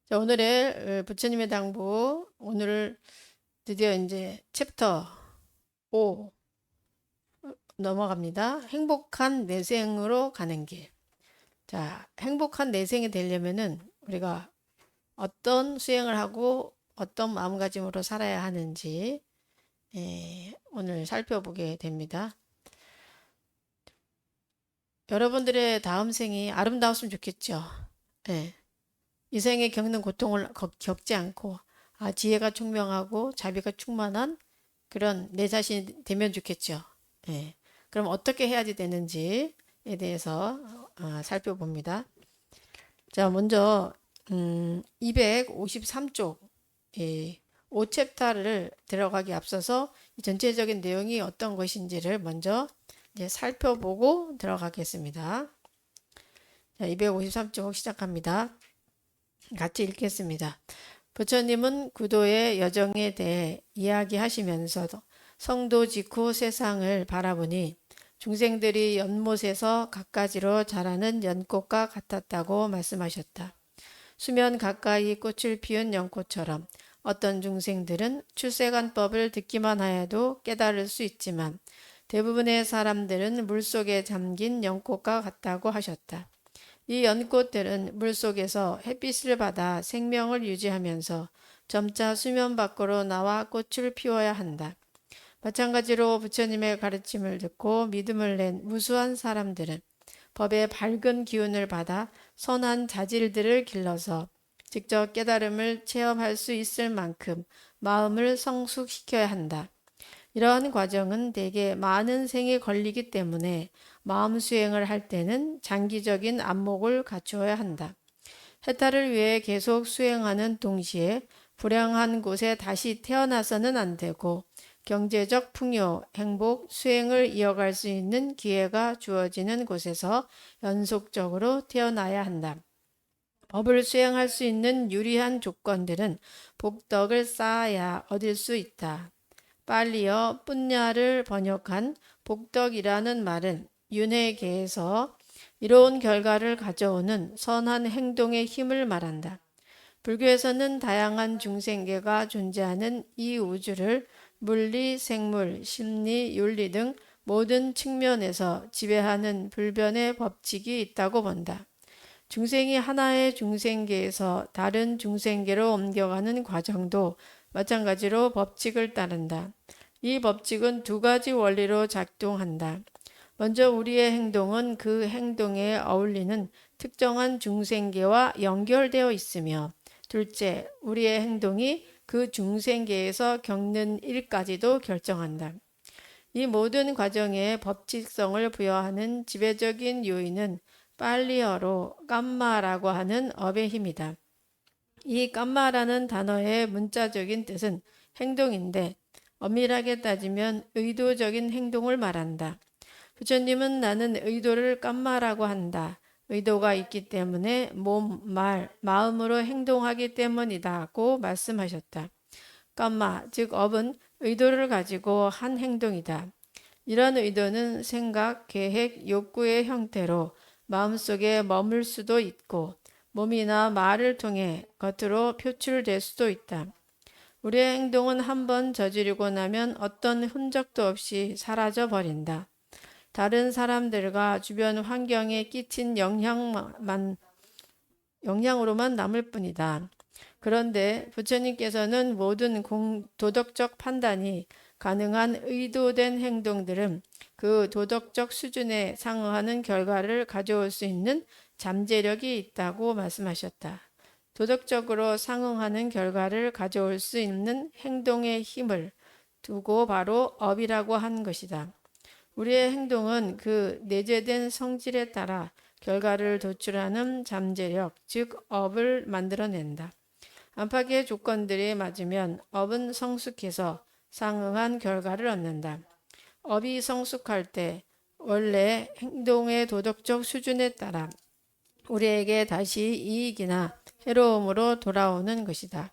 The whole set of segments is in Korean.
자, 오늘의 부처님의 당부, 오늘 드디어 이제 챕터 5 넘어갑니다. 행복한 내생으로 가는 길. 자, 행복한 내생이 되려면은 우리가 어떤 수행을 하고 어떤 마음가짐으로 살아야 하는지 오늘 살펴보게 됩니다. 여러분들의 다음 생이 아름다웠으면 좋겠죠. 예, 이 생에 겪는 고통을 겪지 않고 지혜가 총명하고 자비가 충만한 그런 내 자신이 되면 좋겠죠. 예. 그럼 어떻게 해야지 되는지에 대해서 살펴봅니다. 자, 먼저 253쪽 5챕터를 들어가기 앞서서 이 전체적인 내용이 어떤 것인지를 먼저 이제 살펴보고 들어가겠습니다. 자, 253쪽 시작합니다. 같이 읽겠습니다. 부처님은 구도의 여정에 대해 이야기하시면서도 성도 직후 세상을 바라보니 중생들이 연못에서 갖가지로 자라는 연꽃과 같았다고 말씀하셨다. 수면 가까이 꽃을 피운 연꽃처럼 어떤 중생들은 출세관법을 듣기만 하여도 깨달을 수 있지만 대부분의 사람들은 물속에 잠긴 연꽃과 같다고 하셨다. 이 연꽃들은 물속에서 햇빛을 받아 생명을 유지하면서 점차 수면 밖으로 나와 꽃을 피워야 한다. 마찬가지로 부처님의 가르침을 듣고 믿음을 낸 무수한 사람들은 법의 밝은 기운을 받아 선한 자질들을 길러서 직접 깨달음을 체험할 수 있을 만큼 마음을 성숙시켜야 한다. 이러한 과정은 대개 많은 생이 걸리기 때문에 마음 수행을 할 때는 장기적인 안목을 갖추어야 한다. 해탈을 위해 계속 수행하는 동시에 불행한 곳에 다시 태어나서는 안 되고 경제적 풍요, 행복, 수행을 이어갈 수 있는 기회가 주어지는 곳에서 연속적으로 태어나야 한다. 법을 수행할 수 있는 유리한 조건들은 복덕을 쌓아야 얻을 수 있다. 빨리어 뿐냐를 번역한 복덕이라는 말은 윤회계에서 이로운 결과를 가져오는 선한 행동의 힘을 말한다. 불교에서는 다양한 중생계가 존재하는 이 우주를 물리, 생물, 심리, 윤리 등 모든 측면에서 지배하는 불변의 법칙이 있다고 본다. 중생이 하나의 중생계에서 다른 중생계로 옮겨가는 과정도 마찬가지로 법칙을 따른다. 이 법칙은 두 가지 원리로 작동한다. 먼저 우리의 행동은 그 행동에 어울리는 특정한 중생계와 연결되어 있으며, 둘째, 우리의 행동이 그 중생계에서 겪는 일까지도 결정한다. 이 모든 과정에 법칙성을 부여하는 지배적인 요인은 빨리어로 깜마라고 하는 업의 힘이다. 이 깜마라는 단어의 문자적인 뜻은 행동인데 엄밀하게 따지면 의도적인 행동을 말한다. 부처님은 나는 의도를 깜마라고 한다. 의도가 있기 때문에 몸, 말, 마음으로 행동하기 때문이다고 말씀하셨다. 깜마, 즉 업은 의도를 가지고 한 행동이다. 이런 의도는 생각, 계획, 욕구의 형태로 마음속에 머물 수도 있고 몸이나 말을 통해 겉으로 표출될 수도 있다. 우리의 행동은 한번 저지르고 나면 어떤 흔적도 없이 사라져 버린다. 다른 사람들과 주변 환경에 끼친 영향으로만 남을 뿐이다. 그런데 부처님께서는 모든 도덕적 판단이 가능한 의도된 행동들은 그 도덕적 수준에 상응하는 결과를 가져올 수 있는 잠재력이 있다고 말씀하셨다. 도덕적으로 상응하는 결과를 가져올 수 있는 행동의 힘을 두고 바로 업이라고 한 것이다. 우리의 행동은 그 내재된 성질에 따라 결과를 도출하는 잠재력, 즉 업을 만들어낸다. 안팎의 조건들이 맞으면 업은 성숙해서 상응한 결과를 얻는다. 업이 성숙할 때 원래 행동의 도덕적 수준에 따라 우리에게 다시 이익이나 해로움으로 돌아오는 것이다.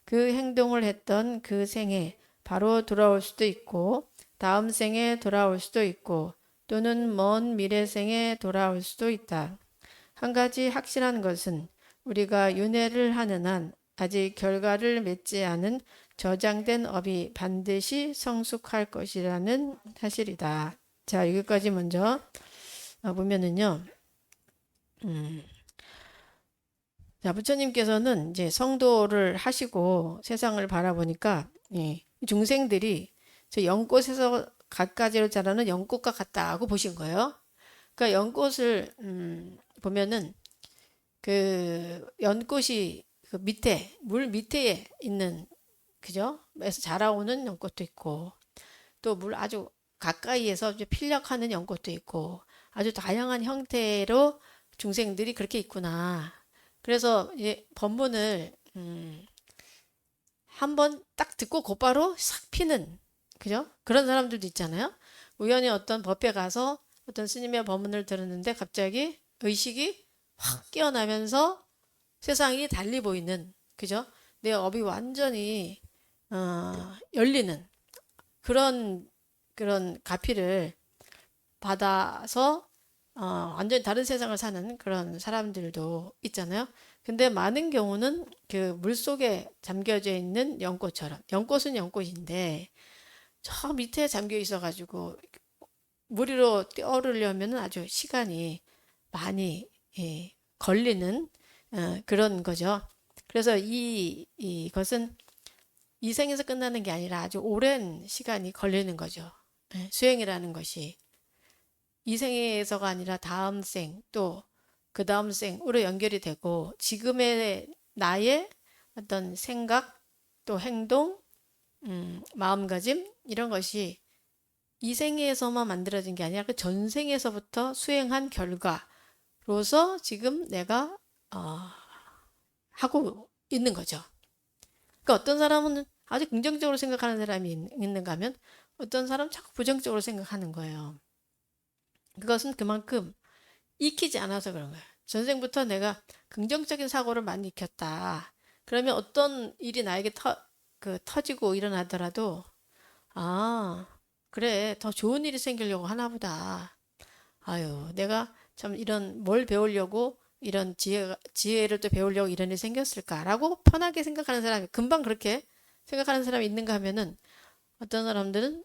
그 행동을 했던 그 생에 바로 돌아올 수도 있고 다음 생에 돌아올 수도 있고 또는 먼 미래 생에 돌아올 수도 있다. 한 가지 확실한 것은 우리가 윤회를 하는 한 아직 결과를 맺지 않은 저장된 업이 반드시 성숙할 것이라는 사실이다. 자, 여기까지 먼저 보면은요. 자, 부처님께서는 이제 성도를 하시고 세상을 바라보니까 중생들이 저 연꽃에서 갖가지로 자라는 연꽃과 같다고 보신 거예요. 그러니까 연꽃을 보면은 그 연꽃이 그 밑에 물 밑에 있는 그죠? 에서 자라오는 연꽃도 있고 또 물 아주 가까이에서 이제 필력하는 연꽃도 있고 아주 다양한 형태로 중생들이 그렇게 있구나. 그래서 이제 법문을 한번 딱 듣고 곧바로 싹 피는 그죠? 그런 사람들도 있잖아요. 우연히 어떤 법회 가서 어떤 스님의 법문을 들었는데 갑자기 의식이 확 깨어나면서 세상이 달리 보이는 그죠? 내 업이 완전히 열리는 그런 가피를 받아서 완전히 다른 세상을 사는 그런 사람들도 있잖아요. 근데 많은 경우는 그 물속에 잠겨져 있는 연꽃처럼 연꽃은 연꽃인데 저 밑에 잠겨 있어가지고 물 위로 떠오르려면 아주 시간이 많이 걸리는 그런 거죠. 그래서 이것은 이 생에서 끝나는 게 아니라 아주 오랜 시간이 걸리는 거죠. 수행이라는 것이 이 생에서가 아니라 다음 생 또 그 다음 생으로 연결이 되고 지금의 나의 어떤 생각 또 행동, 마음가짐 이런 것이 이 생에서만 만들어진 게 아니라 그 전생에서부터 수행한 결과로서 지금 내가 하고 있는 거죠. 그러니까 어떤 사람은 아주 긍정적으로 생각하는 사람이 있는가 하면 어떤 사람은 자꾸 부정적으로 생각하는 거예요. 그것은 그만큼 익히지 않아서 그런 거예요. 전생부터 내가 긍정적인 사고를 많이 익혔다. 그러면 어떤 일이 나에게 터지고 일어나더라도 아, 그래, 더 좋은 일이 생기려고 하나 보다. 아유, 내가 참 이런 뭘 배우려고 이런 지혜를 또 배우려고 이런 일이 생겼을까라고 편하게 생각하는 사람이 금방 그렇게 생각하는 사람이 있는가 하면은 어떤 사람들은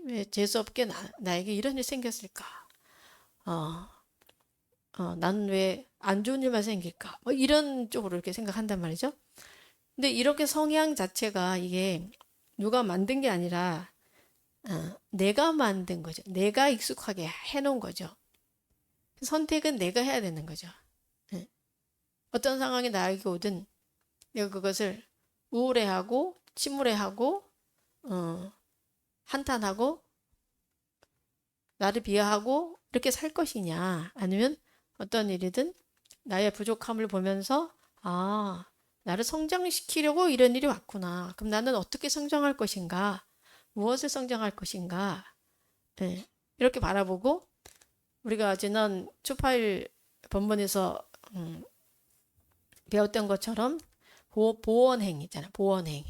왜 재수없게 나에게 이런 일이 생겼을까? 어, 나는 왜 안 좋은 일만 생길까? 뭐 이런 쪽으로 이렇게 생각한단 말이죠. 근데 이렇게 성향 자체가 이게 누가 만든 게 아니라 내가 만든 거죠. 내가 익숙하게 해놓은 거죠. 선택은 내가 해야 되는 거죠. 예. 어떤 상황이 나에게 오든 내가 그것을 우울해하고 침울해하고 한탄하고 나를 비하하고 이렇게 살 것이냐 아니면 어떤 일이든 나의 부족함을 보면서 나를 성장시키려고 이런 일이 왔구나. 그럼 나는 어떻게 성장할 것인가? 무엇을 성장할 것인가? 네. 이렇게 바라보고 우리가 지난 초파일 본문에서 배웠던 것처럼 보원행 있잖아. 보원행.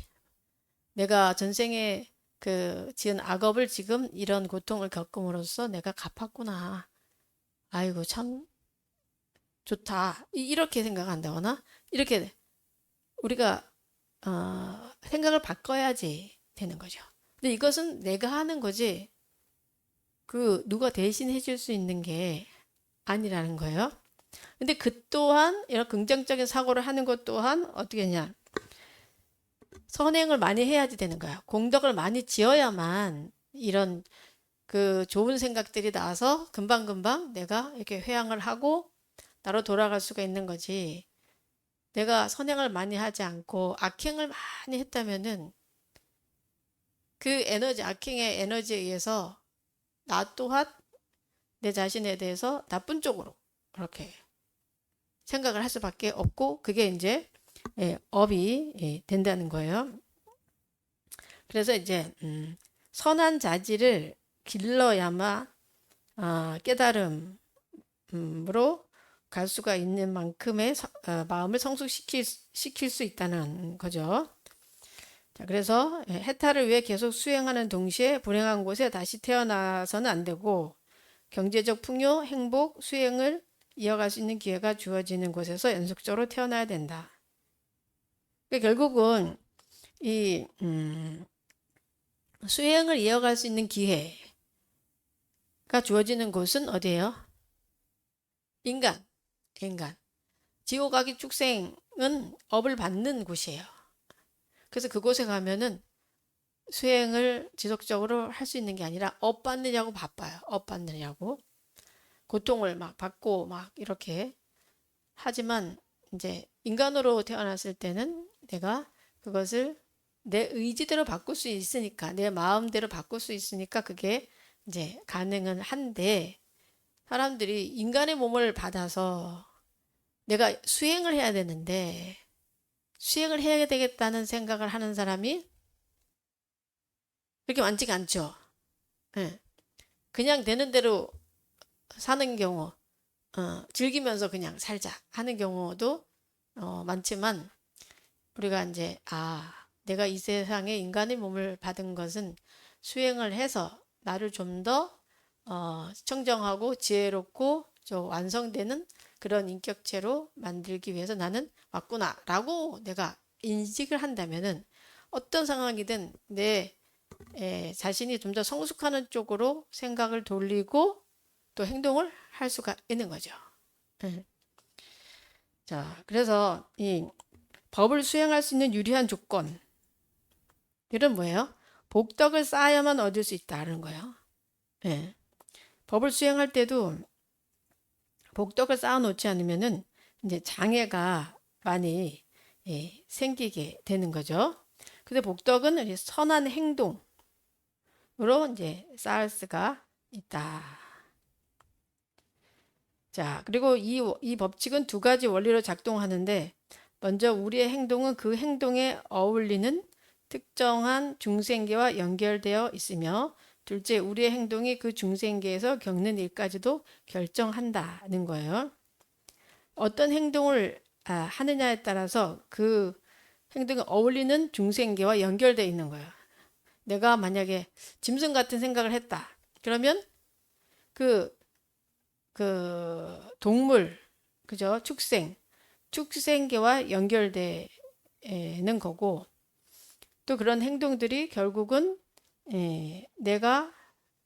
내가 전생에 그 지은 악업을 지금 이런 고통을 겪음으로써 내가 갚았구나. 아이고 참 좋다. 이렇게 생각한다거나 이렇게 우리가 생각을 바꿔야지 되는 거죠. 근데 이것은 내가 하는 거지 그 누가 대신 해줄 수 있는 게 아니라는 거예요. 근데 그 또한 이런 긍정적인 사고를 하는 것 또한 어떻게 했냐? 선행을 많이 해야지 되는 거야. 공덕을 많이 지어야만 이런 그 좋은 생각들이 나와서 금방금방 내가 이렇게 회양을 하고 나로 돌아갈 수가 있는 거지. 내가 선행을 많이 하지 않고 악행을 많이 했다면은 그 에너지, 악행의 에너지에 의해서 나 또한 내 자신에 대해서 나쁜 쪽으로 그렇게 생각을 할 수밖에 없고 그게 이제 업이 된다는 거예요. 그래서 이제 선한 자질을 길러야만 깨달음으로 갈 수가 있는 만큼의 마음을 성숙시킬 수 있다는 거죠. 자, 그래서 해탈을 위해 계속 수행하는 동시에 불행한 곳에 다시 태어나서는 안 되고 경제적 풍요, 행복, 수행을 이어갈 수 있는 기회가 주어지는 곳에서 연속적으로 태어나야 된다. 그러니까 결국은 이 수행을 이어갈 수 있는 기회가 주어지는 곳은 어디예요? 인간. 지옥, 악의, 축생은 업을 받는 곳이에요. 그래서 그곳에 가면은 수행을 지속적으로 할 수 있는 게 아니라 업 받느냐고 바빠요. 업 받느냐고. 고통을 막 받고 막 이렇게 하지만 이제 인간으로 태어났을 때는 내가 그것을 내 의지대로 바꿀 수 있으니까, 내 마음대로 바꿀 수 있으니까 그게 이제 가능은 한데, 사람들이 인간의 몸을 받아서 내가 수행을 해야 되는데 수행을 해야 되겠다는 생각을 하는 사람이 그렇게 많지가 않죠. 예. 그냥 되는 대로 사는 경우, 즐기면서 그냥 살자 하는 경우도 많지만, 우리가 이제 내가 이 세상에 인간의 몸을 받은 것은 수행을 해서 나를 좀 더 청정하고 지혜롭고 완성되는 그런 인격체로 만들기 위해서 나는 왔구나라고 내가 인식을 한다면은 어떤 상황이든 내 자신이 좀 더 성숙하는 쪽으로 생각을 돌리고 또 행동을 할 수가 있는 거죠. 자, 그래서 이 법을 수행할 수 있는 유리한 조건, 이런 뭐예요? 복덕을 쌓아야만 얻을 수 있다는 거예요. 예. 법을 수행할 때도 복덕을 쌓아놓지 않으면은 이제 장애가 많이 생기게 되는 거죠. 근데 복덕은 선한 행동으로 이제 쌓을 수가 있다. 자, 그리고 이 법칙은 두 가지 원리로 작동하는데, 먼저 우리의 행동은 그 행동에 어울리는 특정한 중생계와 연결되어 있으며, 둘째, 우리의 행동이 그 중생계에서 겪는 일까지도 결정한다는 거예요. 어떤 행동을 하느냐에 따라서 그 행동에 어울리는 중생계와 연결되어 있는 거예요. 내가 만약에 짐승 같은 생각을 했다. 그러면 그 동물, 그죠? 축생계와 연결되는 거고, 또 그런 행동들이 결국은 내가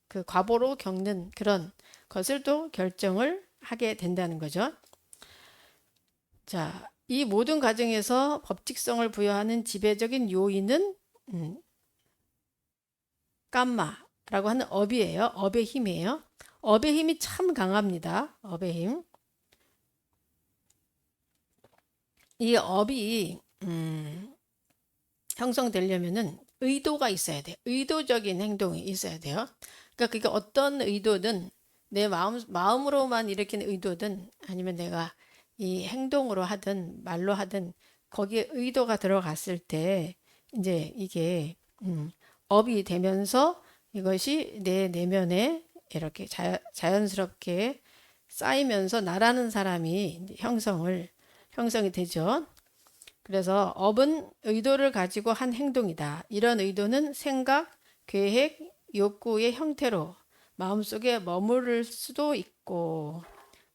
그 과보로 겪는 그런 것을 또 결정을 하게 된다는 거죠. 자, 이 모든 과정에서 법칙성을 부여하는 지배적인 요인은 깜마라고 하는 업이에요. 업의 힘이에요. 업의 힘이 참 강합니다. 업의 힘. 이 업이 형성되려면은 의도가 있어야 돼요. 의도적인 행동이 있어야 돼요. 그러니까 그게 어떤 의도든, 내 마음으로만 일으키는 의도든 아니면 내가 이 행동으로 하든 말로 하든 거기에 의도가 들어갔을 때 이제 이게 업이 되면서 이것이 내 내면에 이렇게 자연스럽게 쌓이면서 나라는 사람이 형성이 되죠. 그래서 업은 의도를 가지고 한 행동이다. 이런 의도는 생각, 계획, 욕구의 형태로 마음속에 머무를 수도 있고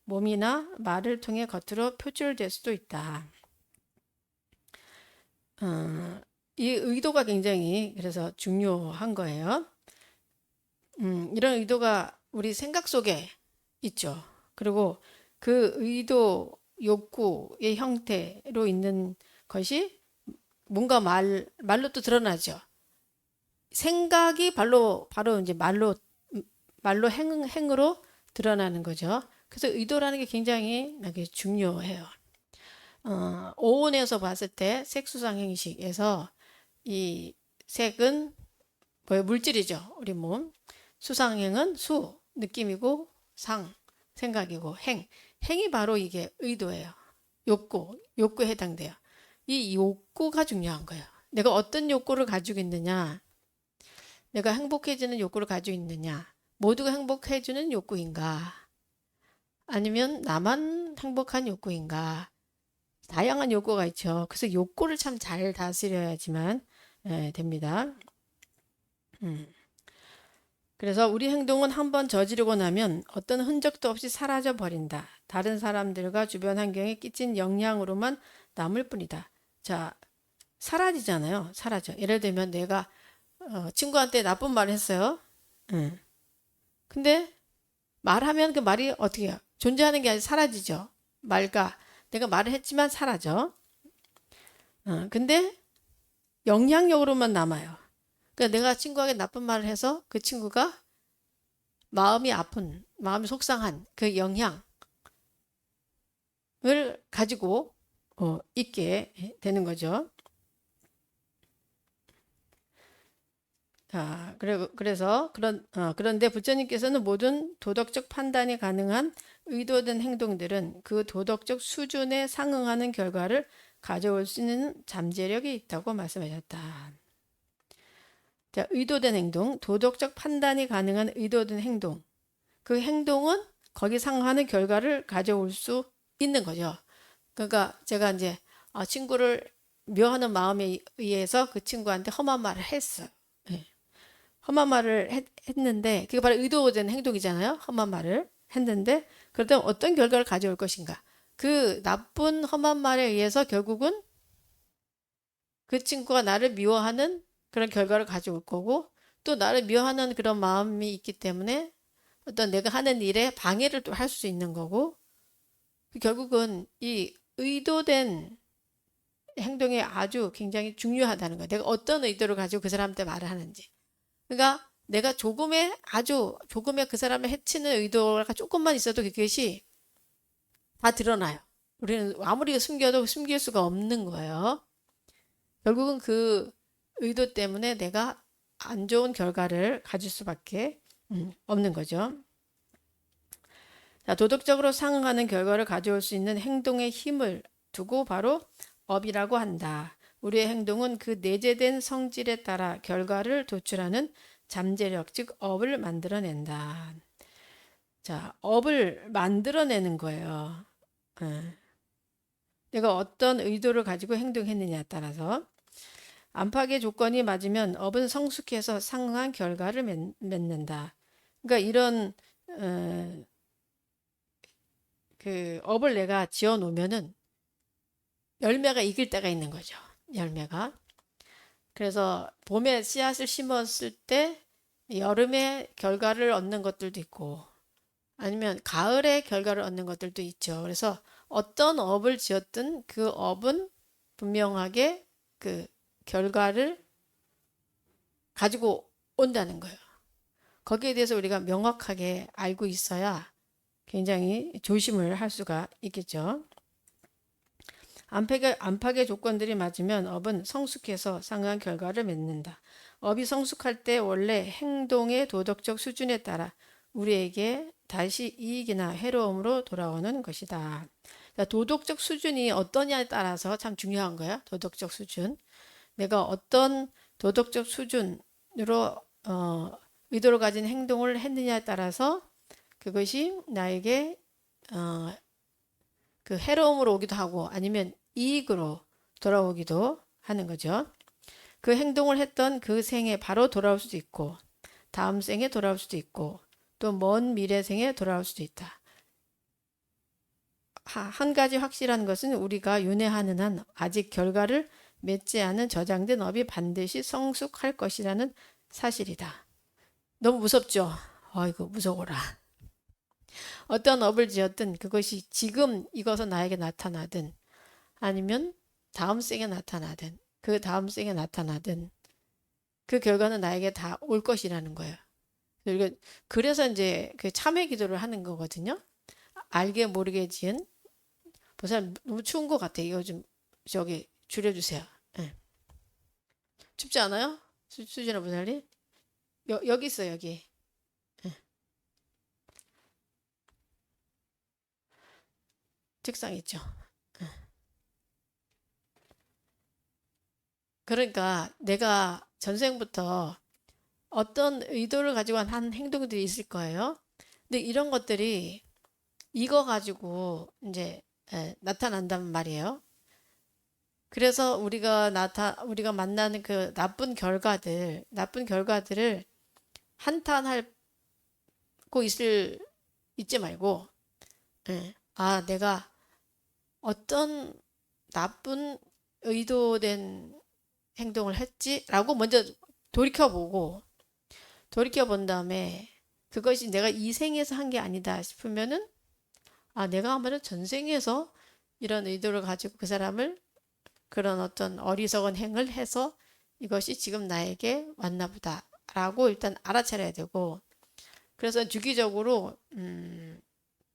몸이나 말을 통해 겉으로 표출될 수도 있다. 이 의도가 굉장히 그래서 중요한 거예요. 이런 의도가 우리 생각 속에 있죠. 그리고 그 의도, 욕구의 형태로 있는 것이 뭔가 말로 또 드러나죠. 생각이 바로 이제 말로 행으로 드러나는 거죠. 그래서 의도라는 게 굉장히 중요해요. 오온에서 봤을 때 색수상 행식에서 이 색은 뭐예요? 물질이죠. 우리 몸. 수상행은 수, 느낌이고, 상, 생각이고, 행이 바로 이게 의도예요. 욕구에 해당돼요. 이 욕구가 중요한 거예요. 내가 어떤 욕구를 가지고 있느냐, 내가 행복해지는 욕구를 가지고 있느냐, 모두가 행복해지는 욕구인가, 아니면 나만 행복한 욕구인가, 다양한 욕구가 있죠. 그래서 욕구를 참 잘 다스려야지만 됩니다. 그래서 우리 행동은 한번 저지르고 나면 어떤 흔적도 없이 사라져 버린다. 다른 사람들과 주변 환경에 끼친 영향으로만 남을 뿐이다. 자, 사라지잖아요. 사라져. 예를 들면 내가 친구한테 나쁜 말을 했어요. 응. 근데 말하면 그 말이 어떻게 해요? 존재하는 게 아니라 사라지죠. 말과 내가 말을 했지만 사라져. 근데 영향력으로만 남아요. 그러니까 내가 친구에게 나쁜 말을 해서 그 친구가 마음이 아픈, 마음이 속상한 그 영향을 가지고 있게 되는 거죠. 그래서 그런데 부처님께서는 모든 도덕적 판단이 가능한 의도된 행동들은 그 도덕적 수준에 상응하는 결과를 가져올 수 있는 잠재력이 있다고 말씀하셨다. 자, 의도된 행동, 도덕적 판단이 가능한 의도된 행동. 그 행동은 거기 상응하는 결과를 가져올 수 있는 거죠. 그러니까 제가 이제 친구를 묘하는 마음에 의해서 그 친구한테 험한 말을 했어요. 예. 험한 말을 했는데 그게 바로 의도된 행동이잖아요. 험한 말을 했는데 그렇다면 어떤 결과를 가져올 것인가? 그 나쁜 험한 말에 의해서 결국은 그 친구가 나를 미워하는 그런 결과를 가져올 거고 또 나를 미워하는 그런 마음이 있기 때문에 어떤 내가 하는 일에 방해를 또 할 수 있는 거고 결국은 이 의도된 행동이 아주 굉장히 중요하다는 거예요. 내가 어떤 의도를 가지고 그 사람한테 말을 하는지. 그러니까 내가 아주 조금의 그 사람을 해치는 의도가 조금만 있어도 그것이 다 드러나요. 우리는 아무리 숨겨도 숨길 수가 없는 거예요. 결국은 그 의도 때문에 내가 안 좋은 결과를 가질 수밖에 없는 거죠. 자, 도덕적으로 상응하는 결과를 가져올 수 있는 행동의 힘을 두고 바로 업이라고 한다. 우리의 행동은 그 내재된 성질에 따라 결과를 도출하는 잠재력, 즉 업을 만들어낸다. 자, 업을 만들어내는 거예요. 내가 어떤 의도를 가지고 행동했느냐에 따라서 안팎의 조건이 맞으면 업은 성숙해서 상응한 결과를 맺는다. 그러니까 이런 그 업을 내가 지어 놓으면은 열매가 익을 때가 있는 거죠. 열매가. 그래서 봄에 씨앗을 심었을 때 여름에 결과를 얻는 것들도 있고 아니면 가을에 결과를 얻는 것들도 있죠. 그래서 어떤 업을 지었든 그 업은 분명하게 그 결과를 가지고 온다는 거예요. 거기에 대해서 우리가 명확하게 알고 있어야 굉장히 조심을 할 수가 있겠죠. 안팎의 조건들이 맞으면 업은 성숙해서 상응한 결과를 맺는다. 업이 성숙할 때 원래 행동의 도덕적 수준에 따라 우리에게 다시 이익이나 해로움으로 돌아오는 것이다. 도덕적 수준이 어떠냐에 따라서 참 중요한 거야. 도덕적 수준. 내가 어떤 도덕적 수준으로 의도를 가진 행동을 했느냐에 따라서 그것이 나에게 그 해로움으로 오기도 하고 아니면 이익으로 돌아오기도 하는 거죠. 그 행동을 했던 그 생에 바로 돌아올 수도 있고 다음 생에 돌아올 수도 있고 또 먼 미래 생에 돌아올 수도 있다. 한 가지 확실한 것은 우리가 윤회하는 한 아직 결과를 맺지 않은 저장된 업이 반드시 성숙할 것이라는 사실이다. 너무 무섭죠? 아이고 무서워라. 어떤 업을 지었든 그것이 지금 익어서 나에게 나타나든 아니면 다음 생에 나타나든 그 다음 생에 나타나든 그 결과는 나에게 다 올 것이라는 거예요. 그래서 이제 그 참회 기도를 하는 거거든요. 알게 모르게 지은 보살 너무 추운 것 같아. 이거 좀 저기 줄여주세요. 네. 춥지 않아요? 수진아 보살님? 여기 있어 여기. 네. 책상 있죠. 그러니까 내가 전생부터 어떤 의도를 가지고 한 행동들이 있을 거예요. 근데 이런 것들이 이거 가지고 이제 나타난단 말이에요. 그래서 우리가 만나는 그 나쁜 결과들을 한탄하고 있지 말고, 예, 아, 내가 어떤 나쁜 의도된 행동을 했지라고 먼저 돌이켜보고, 돌이켜본 다음에 그것이 내가 이 생에서 한 게 아니다 싶으면은, 아, 내가 아마도 전생에서 이런 의도를 가지고 그 사람을 그런 어떤 어리석은 행을 해서 이것이 지금 나에게 왔나 보다라고 일단 알아차려야 되고, 그래서 주기적으로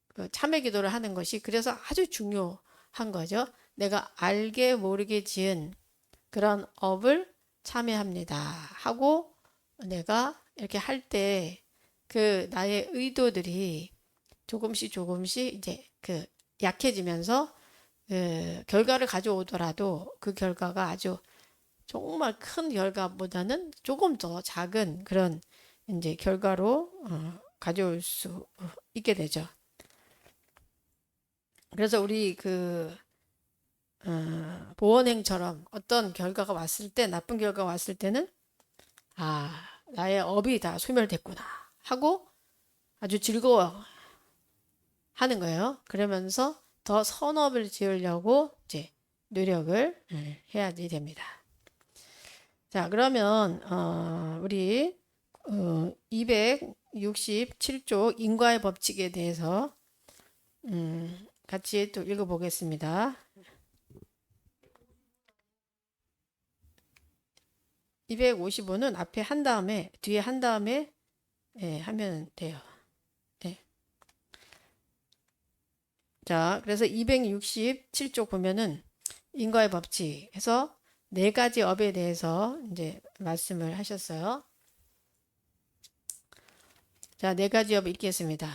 그 참회 기도를 하는 것이 그래서 아주 중요한 거죠. 내가 알게 모르게 지은 그런 업을 참회합니다 하고 내가 이렇게 할 때 그 나의 의도들이 조금씩 이제 그 약해지면서 그 결과를 가져오더라도 그 결과가 아주 정말 큰 결과보다는 조금 더 작은 그런 이제 결과로 가져올 수 있게 되죠. 그래서 우리 그 보원행처럼 어떤 결과가 왔을 때 나쁜 결과가 왔을 때는 아 나의 업이 다 소멸됐구나 하고 아주 즐거워 하는 거예요. 그러면서 더 선업을 지으려고 이제 노력을 해야지 됩니다. 자, 그러면 우리 267쪽 인과의 법칙에 대해서 같이 또 읽어보겠습니다. 255는 앞에 한 다음에 뒤에 한 다음에 하면 돼요. 자, 그래서 267쪽 보면은 인과의 법칙 해서 네 가지 업에 대해서 이제 말씀을 하셨어요. 자, 네 가지 업 읽겠습니다.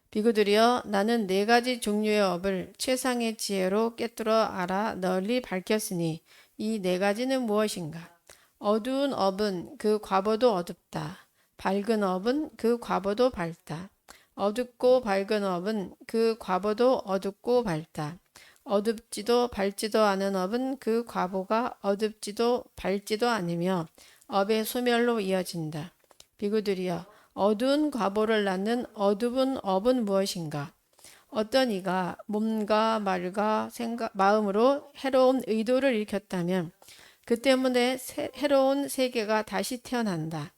비구들이여 나는 네 가지 종류의 업을 최상의 지혜로 꿰뚫어 알아 널리 밝혔으니 이 네 가지는 무엇인가? 어두운 업은 그 과보도 어둡다. 밝은 업은 그 과보도 밝다. 어둡고 밝은 업은 그 과보도 어둡고 밝다. 어둡지도 밝지도 않은 업은 그 과보가 어둡지도 밝지도 않으며 업의 소멸로 이어진다. 비구들이여 어두운 과보를 낳는 어두운 업은 무엇인가? 어떤 이가 몸과 말과 마음으로 해로운 의도를 일으켰다면 그 때문에 해로운 세계가 다시 태어난다.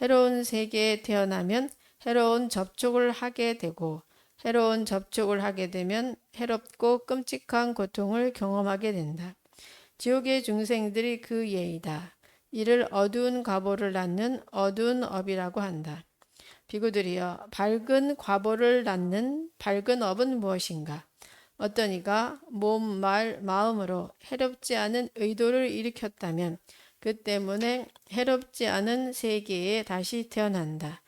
해로운 세계에 태어나면 해로운 접촉을 하게 되고 해로운 접촉을 하게 되면 해롭고 끔찍한 고통을 경험하게 된다. 지옥의 중생들이 그 예이다. 이를 어두운 과보를 낳는 어두운 업이라고 한다. 비구들이여 밝은 과보를 낳는 밝은 업은 무엇인가? 어떤 이가 몸, 말, 마음으로 해롭지 않은 의도를 일으켰다면 그 때문에 해롭지 않은 세계에 다시 태어난다.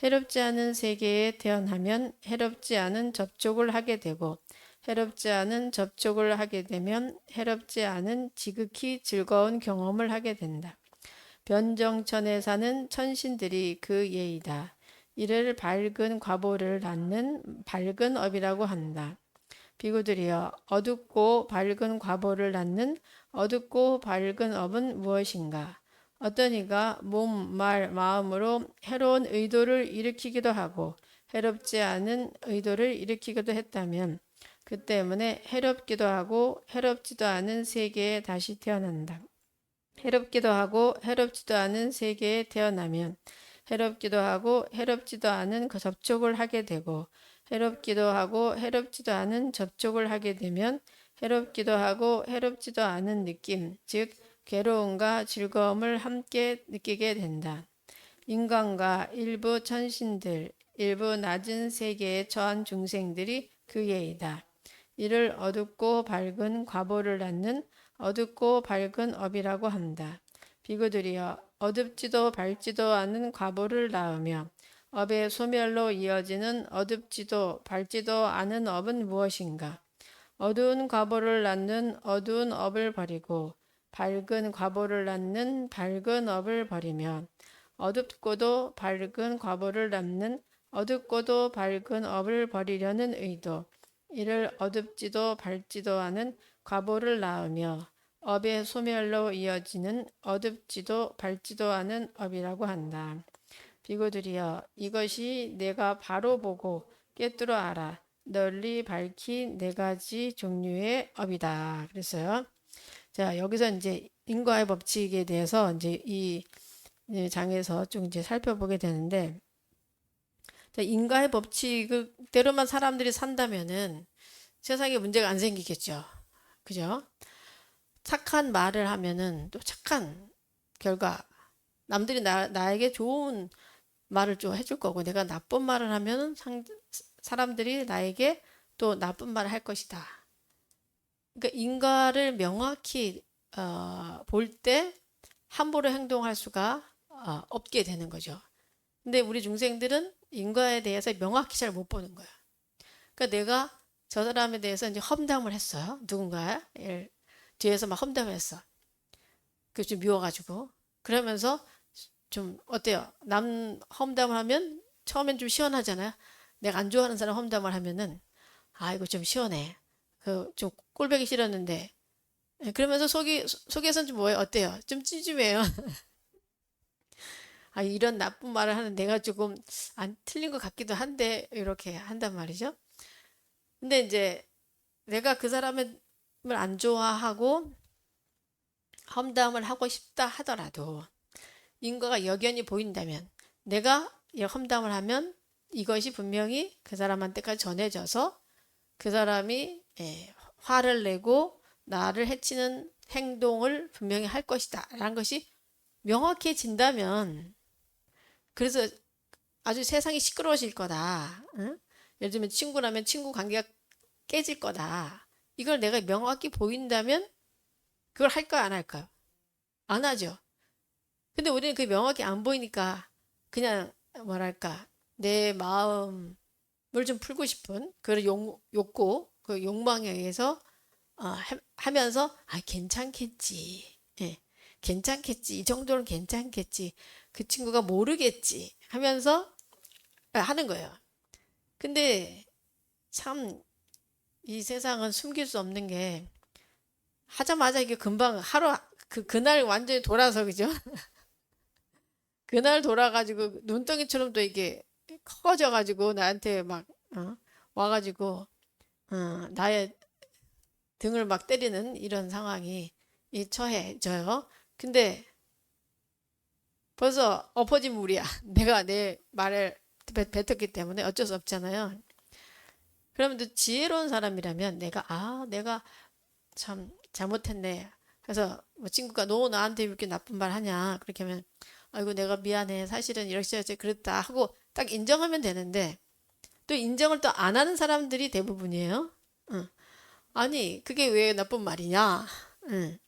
해롭지 않은 세계에 태어나면 해롭지 않은 접촉을 하게 되고 해롭지 않은 접촉을 하게 되면 해롭지 않은 지극히 즐거운 경험을 하게 된다. 변정천에 사는 천신들이 그 예이다. 이를 밝은 과보를 낳는 밝은 업이라고 한다. 비구들이여 어둡고 밝은 과보를 낳는 어둡고 밝은 업은 무엇인가? 어떤 이가 몸, 말, 마음으로 해로운 의도를 일으키기도 하고 해롭지 않은 의도를 일으키기도 했다면 그 때문에 해롭기도 하고 해롭지도 않은 세계에 다시 태어난다. 해롭기도 하고 해롭지도 않은 세계에 태어나면 해롭기도 하고 해롭지도 않은 그 접촉을 하게 되고 해롭기도 하고 해롭지도 않은 접촉을 하게 되면 해롭기도 하고 해롭지도 않은 느낌, 즉 괴로움과 즐거움을 함께 느끼게 된다. 인간과 일부 천신들, 일부 낮은 세계에 처한 중생들이 그 예이다. 이를 어둡고 밝은 과보를 낳는 어둡고 밝은 업이라고 한다. 비구들이여 어둡지도 밝지도 않은 과보를 낳으며 업의 소멸로 이어지는 어둡지도 밝지도 않은 업은 무엇인가? 어두운 과보를 낳는 어두운 업을 버리고 밝은 과보를 낳는 밝은 업을 버리며 어둡고도 밝은 과보를 낳는 어둡고도 밝은 업을 버리려는 의도, 이를 어둡지도 밝지도 않은 과보를 낳으며 업의 소멸로 이어지는 어둡지도 밝지도 않은 업이라고 한다. 비구들이여 이것이 내가 바로 보고 꿰뚫어 알아 널리 밝힌 네 가지 종류의 업이다. 그랬어요. 자, 여기서 이제 인과의 법칙에 대해서 이제 이 장에서 좀 이제 살펴보게 되는데, 자, 인과의 법칙대로만 사람들이 산다면은 세상에 문제가 안 생기겠죠. 그죠? 착한 말을 하면은 또 착한 결과, 남들이 나에게 좋은 말을 좀 해줄 거고, 내가 나쁜 말을 하면은 사람들이 나에게 또 나쁜 말을 할 것이다. 그러니까 인과를 명확히 볼 때 함부로 행동할 수가 없게 되는 거죠. 근데 우리 중생들은 인과에 대해서 명확히 잘 못 보는 거야. 그러니까 내가 저 사람에 대해서 이제 험담을 했어요. 누군가 뒤에서 막 험담을 했어. 그 좀 미워가지고. 그러면서 좀 어때요? 남 험담을 하면 처음엔 좀 시원하잖아요. 내가 안 좋아하는 사람 험담을 하면은 아 이거 좀 시원해. 그 좀 꼴보기 싫었는데 그러면서 속에선 좀 뭐예요? 어때요? 좀 찜찜해요. 아 이런 나쁜 말을 하는 내가 조금 안 틀린 것 같기도 한데 이렇게 한단 말이죠. 근데 이제 내가 그 사람을 안 좋아하고 험담을 하고 싶다 하더라도 인과가 역연히 보인다면 내가 이 험담을 하면 이것이 분명히 그 사람한테까지 전해져서 그 사람이 화를 내고 나를 해치는 행동을 분명히 할 것이다 라는 것이 명확해진다면 그래서 아주 세상이 시끄러워질 거다. 응? 예를 들면 친구라면 친구 관계가 깨질 거다. 이걸 내가 명확히 보인다면 그걸 할까요, 안 할까요? 안 하죠. 근데 우리는 그게 명확히 안 보이니까 그냥 뭐랄까 내 마음을 좀 풀고 싶은 그런 욕구, 그 욕망에 의해서 하면서 아 괜찮겠지, 예, 괜찮겠지, 이 정도는 괜찮겠지, 그 친구가 모르겠지 하면서 하는 거예요. 근데 참 이 세상은 숨길 수 없는 게 하자마자 이게 금방 하루 그날 완전히 돌아서 그죠? 그날 돌아가지고 눈덩이처럼 또 이게 커져가지고 나한테 막 와가지고 나의 등을 막 때리는 이런 상황이 처해져요. 근데 벌써 엎어진 물이야. 내가 내 말을 뱉었기 때문에 어쩔 수 없잖아요. 그러면 또 지혜로운 사람이라면 내가 참 잘못했네. 그래서 뭐 친구가 너 나한테 이렇게 나쁜 말 하냐? 그렇게 하면 아이고 내가 미안해. 사실은 이렇게 그랬다 하고 딱 인정하면 되는데 또 인정을 또 안 하는 사람들이 대부분이에요. 응. 아니 그게 왜 나쁜 말이냐? 응.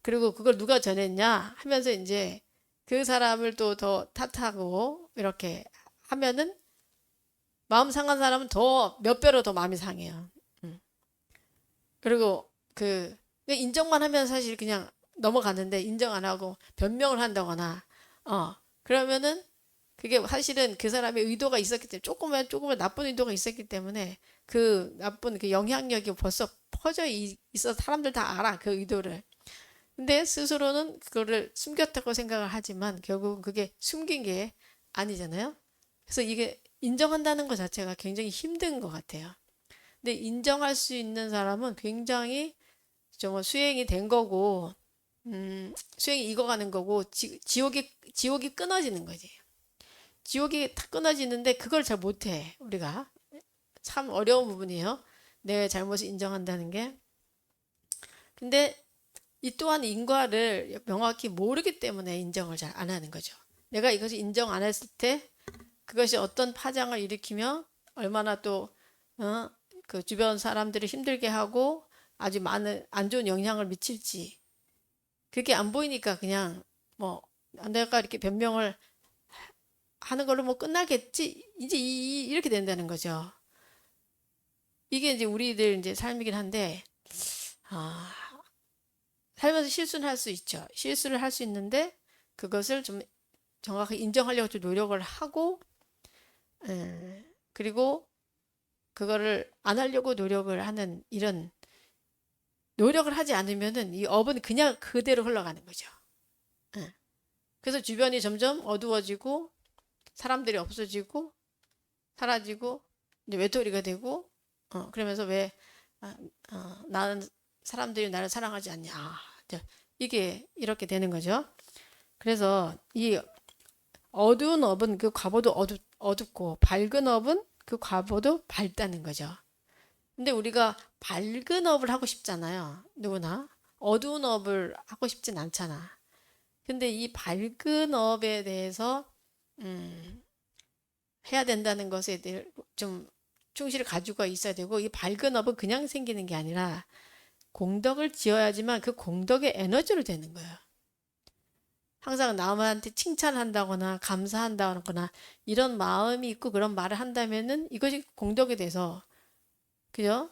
그리고 그걸 누가 전했냐? 하면서 이제 그 사람을 또 더 탓하고 이렇게 하면은 마음 상한 사람은 더 몇 배로 더 마음이 상해요. 응. 그리고 인정만 하면 사실 그냥 넘어가는데 인정 안 하고 변명을 한다거나 그러면은 그게 사실은 그 사람의 의도가 있었기 때문에 조금은 나쁜 의도가 있었기 때문에 그 나쁜 그 영향력이 벌써 퍼져 있어 사람들 다 알아 그 의도를. 근데 스스로는 그거를 숨겼다고 생각을 하지만 결국은 그게 숨긴 게 아니잖아요. 그래서 이게 인정한다는 것 자체가 굉장히 힘든 것 같아요. 근데 인정할 수 있는 사람은 굉장히 정말 수행이 된 거고, 수행이 익어가는 거고, 지옥이 끊어지는 거지. 지옥이 다 끊어지는데 그걸 잘 못해, 우리가. 참 어려운 부분이에요. 내 잘못을 인정한다는 게. 근데 이 또한 인과를 명확히 모르기 때문에 인정을 잘 안 하는 거죠. 내가 이것을 인정 안 했을 때 그것이 어떤 파장을 일으키며 얼마나 또, 그 주변 사람들을 힘들게 하고 아주 많은 안 좋은 영향을 미칠지. 그게 안 보이니까 그냥 뭐 내가 이렇게 변명을 하는 걸로 뭐 끝나겠지. 이제 이렇게 된다는 거죠. 이게 이제 우리들 이제 삶이긴 한데, 아, 살면서 실수는 할 수 있죠. 실수를 할 수 있는데 그것을 좀 정확하게 인정하려고 좀 노력을 하고, 그리고 그거를 안 하려고 노력을 하는 이런 노력을 하지 않으면은 이 업은 그냥 그대로 흘러가는 거죠. 그래서 주변이 점점 어두워지고 사람들이 없어지고 사라지고 이제 외톨이가 되고 그러면서 왜 나는 사람들이 나를 사랑하지 않냐. 이게 이렇게 되는 거죠. 그래서 이 어두운 업은 그 과보도 어둡고 밝은 업은 그 과보도 밝다는 거죠. 근데 우리가 밝은 업을 하고 싶잖아요. 누구나. 어두운 업을 하고 싶진 않잖아. 근데 이 밝은 업에 대해서 해야 된다는 것에 대해 좀 충실히 가지고 있어야 되고, 이 밝은 업은 그냥 생기는 게 아니라 공덕을 지어야지만 그 공덕의 에너지로 되는 거예요. 항상 남한테 칭찬한다거나 감사한다거나 이런 마음이 있고 그런 말을 한다면은 이것이 공덕이 돼서, 그죠?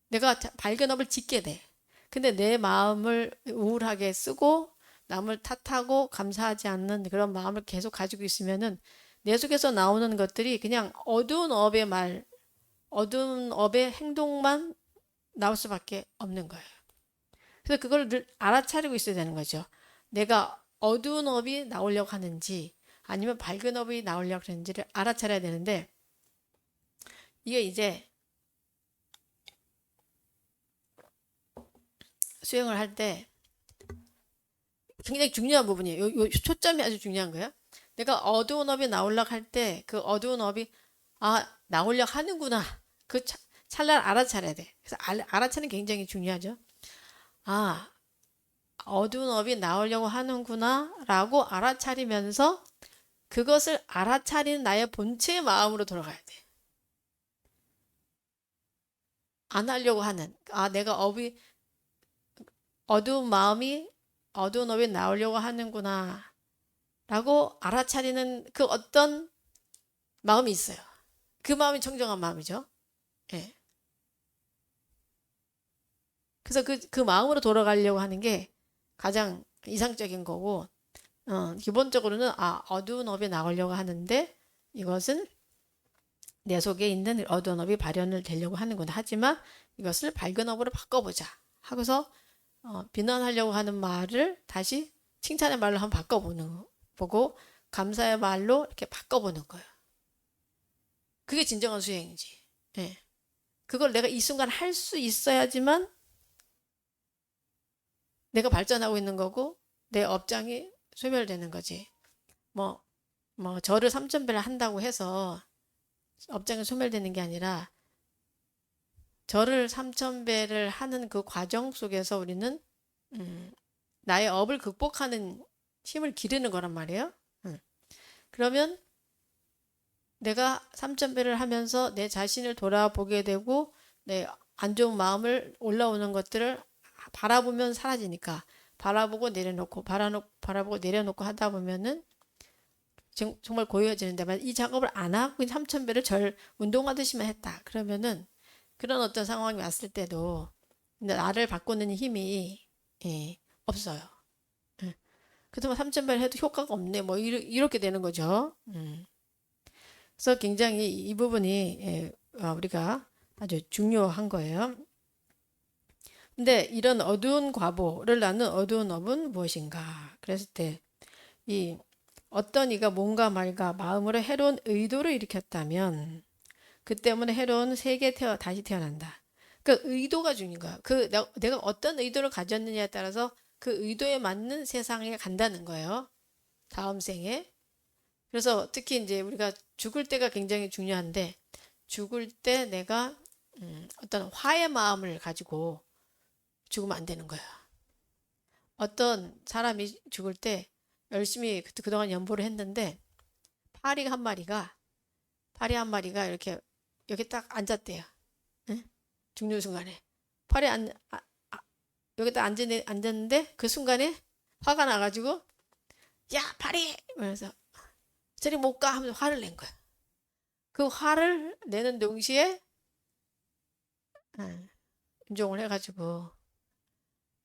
내가 밝은 업을 짓게 돼. 근데 내 마음을 우울하게 쓰고 남을 탓하고 감사하지 않는 그런 마음을 계속 가지고 있으면은 내 속에서 나오는 것들이 그냥 어두운 업의 말, 어두운 업의 행동만 나올 수밖에 없는 거예요. 그래서 그걸 늘 알아차리고 있어야 되는 거죠. 내가 어두운 업이 나오려고 하는지 아니면 밝은 업이 나오려고 하는지를 알아차려야 되는데, 이게 이제 수행을 할 때 굉장히 중요한 부분이에요. 요 초점이 아주 중요한 거예요. 내가 어두운 업이 나오려고 할 때 그 어두운 업이 나오려고 하는구나. 그 찰나를 알아차려야 돼. 그래서 알아차는 굉장히 중요하죠. 어두운 업이 나오려고 하는구나 라고 알아차리면서 그것을 알아차리는 나의 본체의 마음으로 돌아가야 돼. 안 하려고 하는, 내가 어두운 마음이 어두운 업이 나오려고 하는구나 라고 알아차리는 그 어떤 마음이 있어요. 그 마음이 청정한 마음이죠. 예. 그래서 그 마음으로 돌아가려고 하는 게 가장 이상적인 거고, 기본적으로는 어두운 업이 나오려고 하는데 이것은 내 속에 있는 어두운 업이 발현을 되려고 하는구나. 하지만 이것을 밝은 업으로 바꿔보자 하고서 비난하려고 하는 말을 다시 칭찬의 말로 한번 보고 감사의 말로 이렇게 바꿔보는 거예요. 그게 진정한 수행이지. 예. 그걸 내가 이 순간 할 수 있어야지만 내가 발전하고 있는 거고 내 업장이 소멸되는 거지. 뭐 절을 3,000배를 한다고 해서 업장이 소멸되는 게 아니라 절을 3,000배를 하는 그 과정 속에서 우리는 나의 업을 극복하는 힘을 기르는 거란 말이에요. 그러면 내가 3,000배를 하면서 내 자신을 돌아보게 되고 내 안 좋은 마음을 올라오는 것들을 바라보면 사라지니까 바라보고 내려놓고 바라보고 내려놓고 하다 보면은 정말 고요해지는데, 이 작업을 안 하고 3,000배를 절 운동하듯이만 했다. 그러면은 그런 어떤 상황이 왔을 때도 나를 바꾸는 힘이 없어요. 그래서 3,000배를 해도 효과가 없네. 이렇게 되는 거죠. 그래서 굉장히 이 부분이 우리가 아주 중요한 거예요. 근데 이런 어두운 과보를 낳는 어두운 업은 무엇인가? 그랬을 때 이 어떤 이가 몸과 말과 마음으로 해로운 의도를 일으켰다면 그 때문에 해로운 세계에 다시 태어난다. 그 의도가 중요한 거야. 내가 어떤 의도를 가졌느냐에 따라서 그 의도에 맞는 세상에 간다는 거예요. 다음 생에. 그래서 특히 이제 우리가 죽을 때가 굉장히 중요한데, 죽을 때 내가 어떤 화의 마음을 가지고 죽으면 안 되는 거야. 어떤 사람이 죽을 때 열심히 그동안 연보를 했는데 파리 한 마리가 이렇게 여기 딱 앉았대요. 응? 죽는 순간에 여기 딱 앉았는데 그 순간에 화가 나가지고 야 파리! 이러면서 저리 못 가 하면서 화를 낸 거야. 그 화를 내는 동시에 인종을 해가지고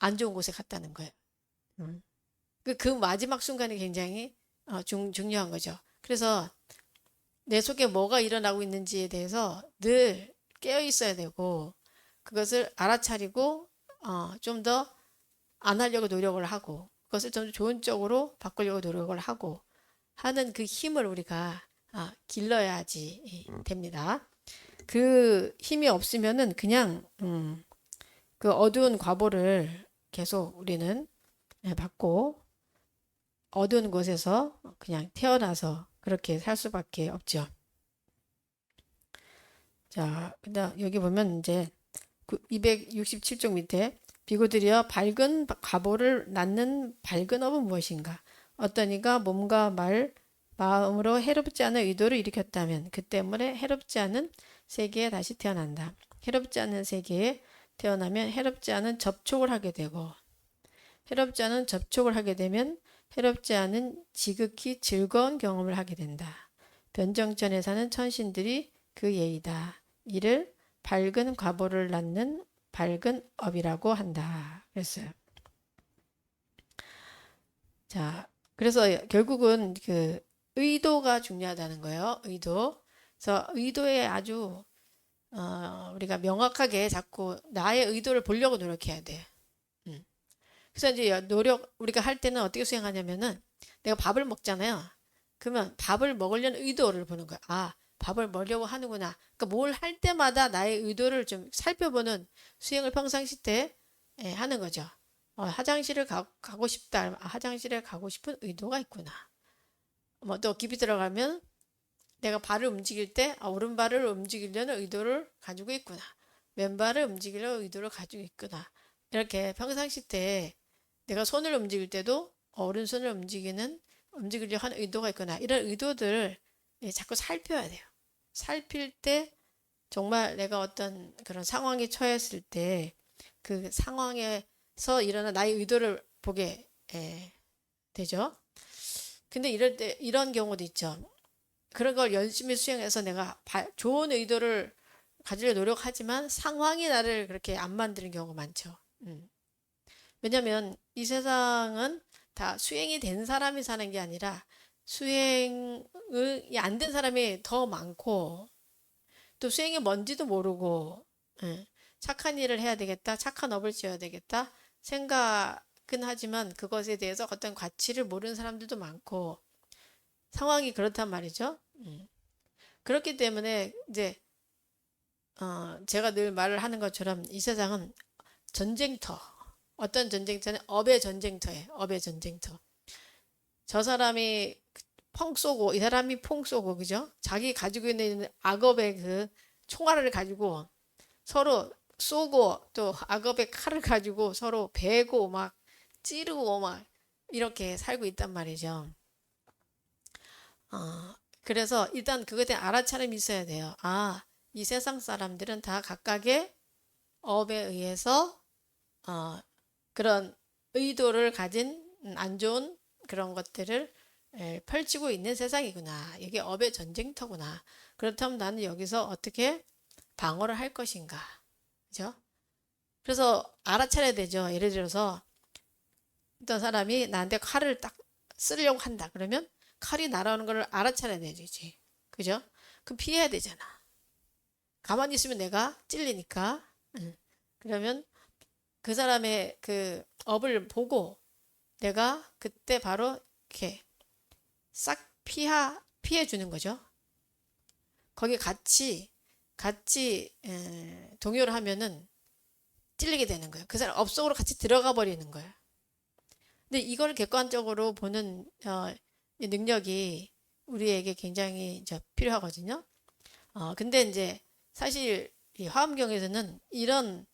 안 좋은 곳에 갔다는 거예요. 그 마지막 순간이 굉장히 중요한 거죠. 그래서 내 속에 뭐가 일어나고 있는지에 대해서 늘 깨어 있어야 되고 그것을 알아차리고 좀 더 안 하려고 노력을 하고 그것을 좀 좋은 쪽으로 바꾸려고 노력을 하고 하는 그 힘을 우리가 길러야지 됩니다. 그 힘이 없으면은 그냥 그 어두운 과보를 계속 우리는 받고 어두운 곳에서 그냥 태어나서 그렇게 살 수밖에 없죠. 자, 그다음 여기 보면 이제 267쪽 밑에 비고들이여 밝은 과보를 낳는 밝은 업은 무엇인가? 어떤 이가 몸과 마음으로 해롭지 않은 의도를 일으켰다면 그 때문에 해롭지 않은 세계에 다시 태어난다. 해롭지 않은 세계에 태어나면 해롭지 않은 접촉을 하게 되고 해롭지 않은 접촉을 하게 되면 해롭지 않은 지극히 즐거운 경험을 하게 된다. 변정천에 사는 천신들이 그 예이다. 이를 밝은 과보를 낳는 밝은 업이라고 한다. 그랬어요. 자, 그래서 결국은 그 의도가 중요하다는 거예요. 의도. 그래서 의도에 아주 우리가 명확하게 자꾸 나의 의도를 보려고 노력해야 돼. 그래서 이제 우리가 할 때는 어떻게 수행하냐면은 내가 밥을 먹잖아요. 그러면 밥을 먹으려는 의도를 보는 거야. 아, 밥을 먹으려고 하는구나. 그러니까 뭘 할 때마다 나의 의도를 좀 살펴보는 수행을 평상시 때 하는 거죠. 화장실을 가고 싶다. 화장실에 가고 싶은 의도가 있구나. 뭐 또 깊이 들어가면 내가 발을 움직일 때 오른발을 움직이려는 의도를 가지고 있구나. 왼발을 움직이려는 의도를 가지고 있구나. 이렇게 평상시 때 내가 손을 움직일 때도 오른손을 움직이려 하는 의도가 있구나. 이런 의도들을 자꾸 살펴야 돼요. 살필 때 정말 내가 어떤 그런 상황에 처했을 때 그 상황에서 일어난 나의 의도를 보게 되죠. 근데 이럴 때 이런 경우도 있죠. 그런 걸 열심히 수행해서 내가 좋은 의도를 가지려 노력하지만 상황이 나를 그렇게 안 만드는 경우가 많죠. 왜냐면 이 세상은 다 수행이 된 사람이 사는 게 아니라 수행이 안 된 사람이 더 많고 또 수행이 뭔지도 모르고 착한 일을 해야 되겠다, 착한 업을 지어야 되겠다 생각은 하지만 그것에 대해서 어떤 가치를 모르는 사람들도 많고 상황이 그렇단 말이죠. 그렇기 때문에 이제 제가 늘 말을 하는 것처럼 이 세상은 전쟁터. 어떤 전쟁터는 업의 전쟁터예요. 업의 전쟁터. 저 사람이 펑 쏘고 이 사람이 퐁 쏘고 그죠? 자기 가지고 있는 악업의 그 총알을 가지고 서로 쏘고 또 악업의 칼을 가지고 서로 베고 막 찌르고 막 이렇게 살고 있단 말이죠. 그래서 일단 그것에 대한 알아차림이 있어야 돼요. 아, 이 세상 사람들은 다 각각의 업에 의해서 그런 의도를 가진 안 좋은 그런 것들을 펼치고 있는 세상이구나. 이게 업의 전쟁터구나. 그렇다면 나는 여기서 어떻게 방어를 할 것인가. 그죠? 그래서 알아차려야 되죠. 예를 들어서 어떤 사람이 나한테 칼을 딱 쓰려고 한다. 그러면 칼이 날아오는 걸 알아차려야 되지. 그죠? 그럼 피해야 되잖아. 가만히 있으면 내가 찔리니까. 그러면 그 사람의 그 업을 보고 내가 그때 바로 이렇게 싹 피해 주는 거죠. 거기 같이 동요를 하면은 찔리게 되는 거예요. 그 사람 업 속으로 같이 들어가 버리는 거예요. 근데 이걸 객관적으로 보는 능력이 우리에게 굉장히 필요하거든요. 근데 이제 사실 이 화엄경에서는 이런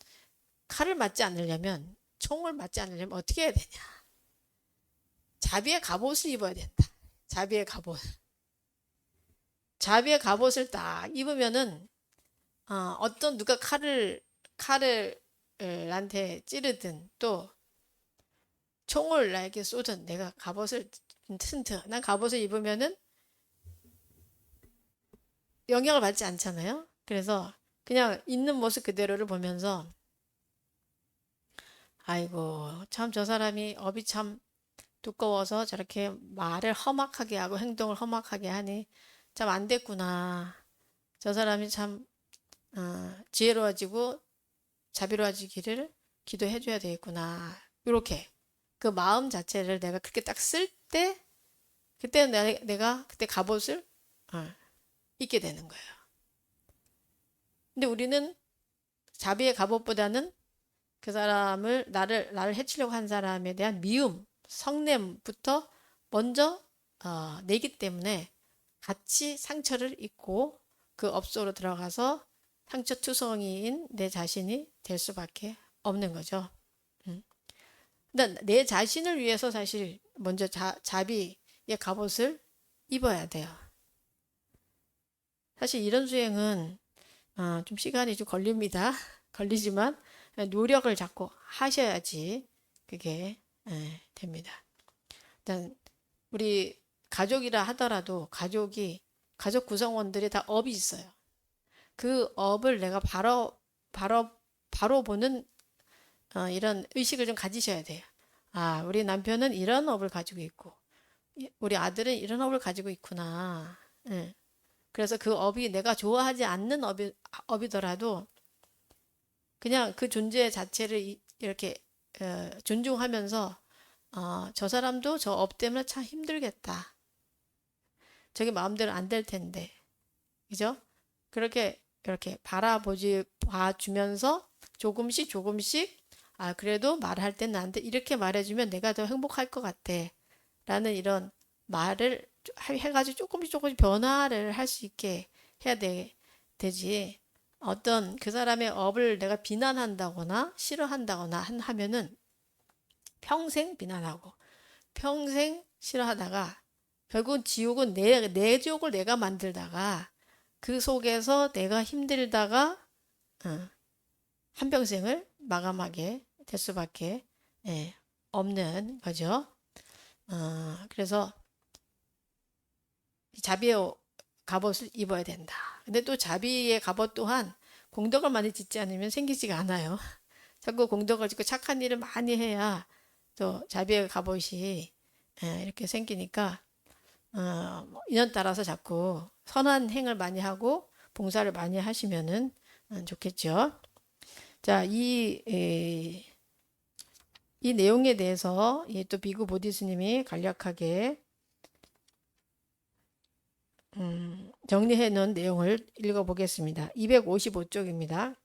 칼을 맞지 않으려면 총을 맞지 않으려면 어떻게 해야 되냐? 자비의 갑옷을 입어야 된다. 자비의 갑옷. 자비의 갑옷을 딱 입으면은 어떤 누가 칼을 나한테 찌르든 또 총을 나에게 쏘든 내가 갑옷을 튼튼 난 갑옷을 입으면은 영향을 받지 않잖아요. 그래서 그냥 있는 모습 그대로를 보면서 아이고 참 저 사람이 업이 참 두꺼워서 저렇게 말을 험악하게 하고 행동을 험악하게 하니 참 안 됐구나. 저 사람이 참 지혜로워지고 자비로워지기를 기도해 줘야 되겠구나. 이렇게 그 마음 자체를 내가 그렇게 딱 쓸 때 그때 내가 그때 갑옷을 입게 되는 거예요. 근데 우리는 자비의 갑옷보다는 그 사람을 나를 해치려고 한 사람에 대한 미움, 성냄부터 먼저 내기 때문에 같이 상처를 입고 그 업소로 들어가서 상처투성이인 내 자신이 될 수밖에 없는 거죠. 근데 내 자신을 위해서 사실 먼저 자비의 갑옷을 입어야 돼요. 사실 이런 수행은 좀 시간이 좀 걸립니다. 걸리지만 노력을 자꾸 하셔야지 그게 됩니다. 일단 우리 가족이라 하더라도 가족 구성원들이 다 업이 있어요. 그 업을 내가 바로 보는 이런 의식을 좀 가지셔야 돼요. 우리 남편은 이런 업을 가지고 있고 우리 아들은 이런 업을 가지고 있구나. 예. 그래서 그 업이 내가 좋아하지 않는 업이더라도 그냥 그 존재 자체를 이렇게 존중하면서 저 사람도 저 업 때문에 참 힘들겠다. 저게 마음대로 안 될 텐데. 그죠? 그렇게 이렇게 봐주면서 조금씩 그래도 말할 땐 나한테 이렇게 말해주면 내가 더 행복할 것 같아. 라는 이런 말을 해가지고 조금씩 변화를 할 수 있게 해야 되지. 어떤 그 사람의 업을 내가 비난한다거나 싫어한다거나 하면은 평생 비난하고 평생 싫어하다가 결국은 지옥은 내 지옥을 내가 만들다가 그 속에서 내가 힘들다가 한평생을 마감하게 될 수밖에 없는 거죠. 그래서 자비의 갑옷을 입어야 된다. 근데 또 자비의 갑옷 또한 공덕을 많이 짓지 않으면 생기지가 않아요. 자꾸 공덕을 짓고 착한 일을 많이 해야 또 자비의 갑옷이 이렇게 생기니까 인연 따라서 자꾸 선한 행을 많이 하고 봉사를 많이 하시면은 좋겠죠. 자, 이 내용에 대해서 또 비구 보디스님이 간략하게 정리해 놓은 내용을 읽어보겠습니다. 255쪽입니다.